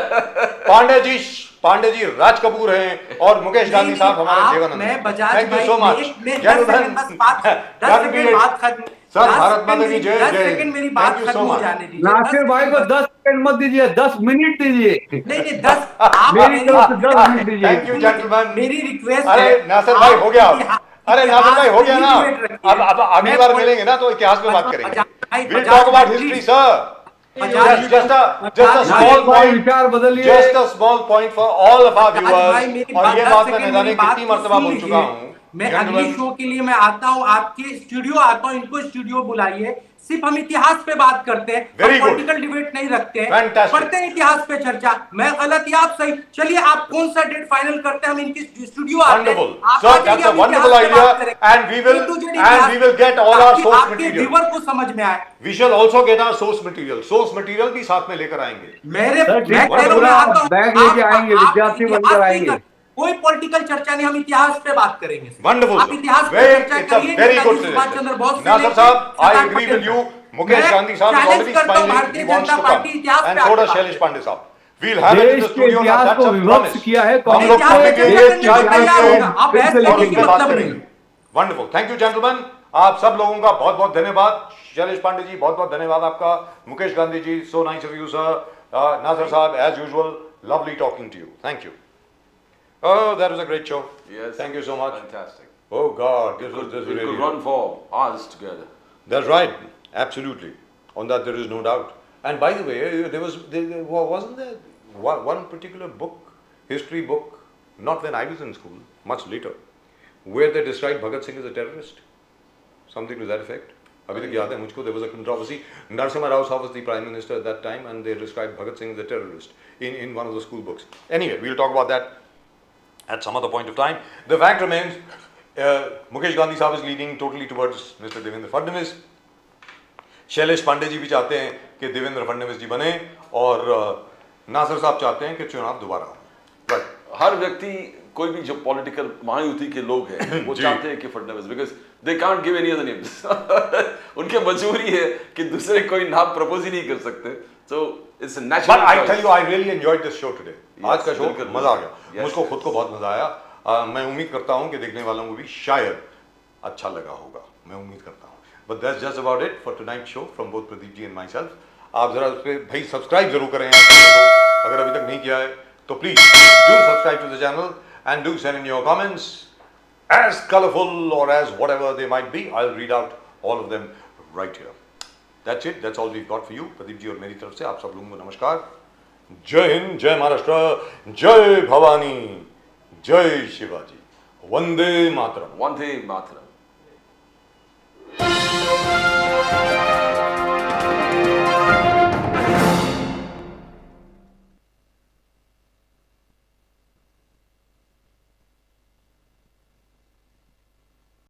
पांडे जी राज कपूर हैं और मुकेश गांधी नहीं, साहब हमारे आप- जीवनानंद। मैं बजाज थैंक यू भाई, सो मच। मैं 10 सेकंड बस बात 10 सेकंड बात खत्म। सर, 10 भारत माता की सेकंड जय, 10 जय। सेकंड मेरी Thank बात you खत्म so हो much. जाने दीजिए। नासिर भाई को 10 सेकंड मत दीजिए, 10 मिनट दीजिए। नहीं 10 आप मेरी तरफ से 10 मिनट दीजिए। Thank you gentleman. मेरी रिक्वेस्ट अरे है, नासिर भाई हो गया। आप अरे नासिर भाई हो गया ना। इतिहास पे डिबेट रखिए। अब अगली मैं बार कोई- मिलेंगे ना तो इतिहास पे बात करेंगे। Bajaj- We'll Bajaj talk about भाई, history, sir. Bajaj- Just a Bajaj small भाई point. विचार बदलिए। Just a small point for all of our Bajaj viewers. भाई, मेरी और ये 10 बात मैं सेकंड न जाने मेरी बात कितनी तो मर्तबा सुन बोल लीजिए। चुका हूँ। मैं अगली शो के लिए मैं आता हूँ, आपके स्टूडियो आता हूँ, इनको स्टूडियो बुलाइए, सिर्फ हम इतिहास पे बात करते हैं, Very good. पॉलिटिकल डिबेट नहीं रखते हैं, Fantastic. करते हैं इतिहास पे चर्चा। मैं गलत या आप सही, चलिए आप कौन सा डेट फाइनल करते हैं, हम इनकी स्टूडियो आते हैं। Wonderful. आप Sir, आ जाइए, that's a हम wonderful इतिहास पे idea, बात करें। and we will- A to Z and इतिहास, we will get all our ताकि source आपके material. व्यूअर को समझ में आए। We shall also get our source material. Source material भी साथ में लेकर आएंगे। मेरे सर, ठीक मैं है, कह रहा हूं, पूरा मैं आता हूं। बैग लेके आप- आएंगे, आप विद्यार्थी इतिहास बनकर नहीं आएंगे। कर- कोई पॉलिटिकल चर्चा नहीं, हम इतिहास पे बात करेंगे। Wonderful. आप इतिहास पे Very, चर्चा it's a करिए, very good नेताजी सुभाष चंद्र suggestion. बोस से नासिर लेके साहब, I Sardar agree Patel with you. तक। मुकेश मैं गांधी साहब is challenge already करता हूं, smiling. भारतीय He wants Janata to party come. इतिहास And पे so आके does बात शैलेश पांडे साहब. We'll have it in देश the के studio. Now इतिहास that's को a विभक्त promise. किया है हम लोग इतिहास पे करेंगे, चर्चा करने को चाय तैयार पे हूं। आप बहस फिर से करने की पे बात मतलब करेंगे। नहीं। Wonderful, thank you gentleman. आप सब लोगों का बहुत बहुत धन्यवाद। शैलेश पांडे जी बहुत बहुत धन्यवाद आपका। Mukesh Gandhi ji, so nice of you sir. Nasir sahab, as usual, lovely talking to you. Thank you. Oh, that was a great show. Yes. Thank you so much. Fantastic. Oh God, this was We really could run for hours together. That's right, absolutely. On that there is no doubt. And by the way, wasn't there one particular book, history book, not when I was in school, much later, where they described Bhagat Singh as a terrorist? Something to that effect. अभी तक याद है मुझको, there was a controversy. Narasimha Rao Saab was the prime minister at that time, and they described Bhagat Singh as a terrorist in one of the school books. Anyway, we'll talk about that at some other point of time. The fact remains, Mukesh Gandhi Saab is leaning totally towards Mr. Devendra Fadnavis. Shailesh Pandey जी भी चाहते हैं कि देवेंद्र फडणवीस जी बने, और नासिर साहब चाहते हैं कि चुनाव दोबारा हो। Right. हर व्यक्ति, कोई भी जो पॉलिटिकल महायुति के लोग हैं, वो जी। चाहते हैं कि Fadnavis, because they can't give any other names. उनके मजबूरी है कि दूसरे कोई नाम प्रपोज ही नहीं कर सकते। So it's But natural. I tell you, I really enjoyed this show today. Yes, आज का शो बिल्कुल, मजा आ गया। Yes, मुझको yes. खुद को बहुत मजा आया। मैं उम्मीद करता हूँ कि देखने वालों को भी शायद अच्छा लगा होगा, मैं उम्मीद करता हूँ। But that's just about it for tonight's show from both Pradeep ji and myself. आप जरा उस पे भाई सब्सक्राइब जरूर करें यार चैनल को, अगर अभी तक नहीं किया है तो please do subscribe to the channel and do send in your comments, as colorful or as whatever they might be. I'll read out all of them right here. That's it. That's all we've got for you. Pradeep ji और मेरी तरफ से आप सब लोगों को नमस्कार। जय हिंद, जय महाराष्ट्र, जय भवानी, जय शिवाजी, वंदे मातरम। वंदे मातरम।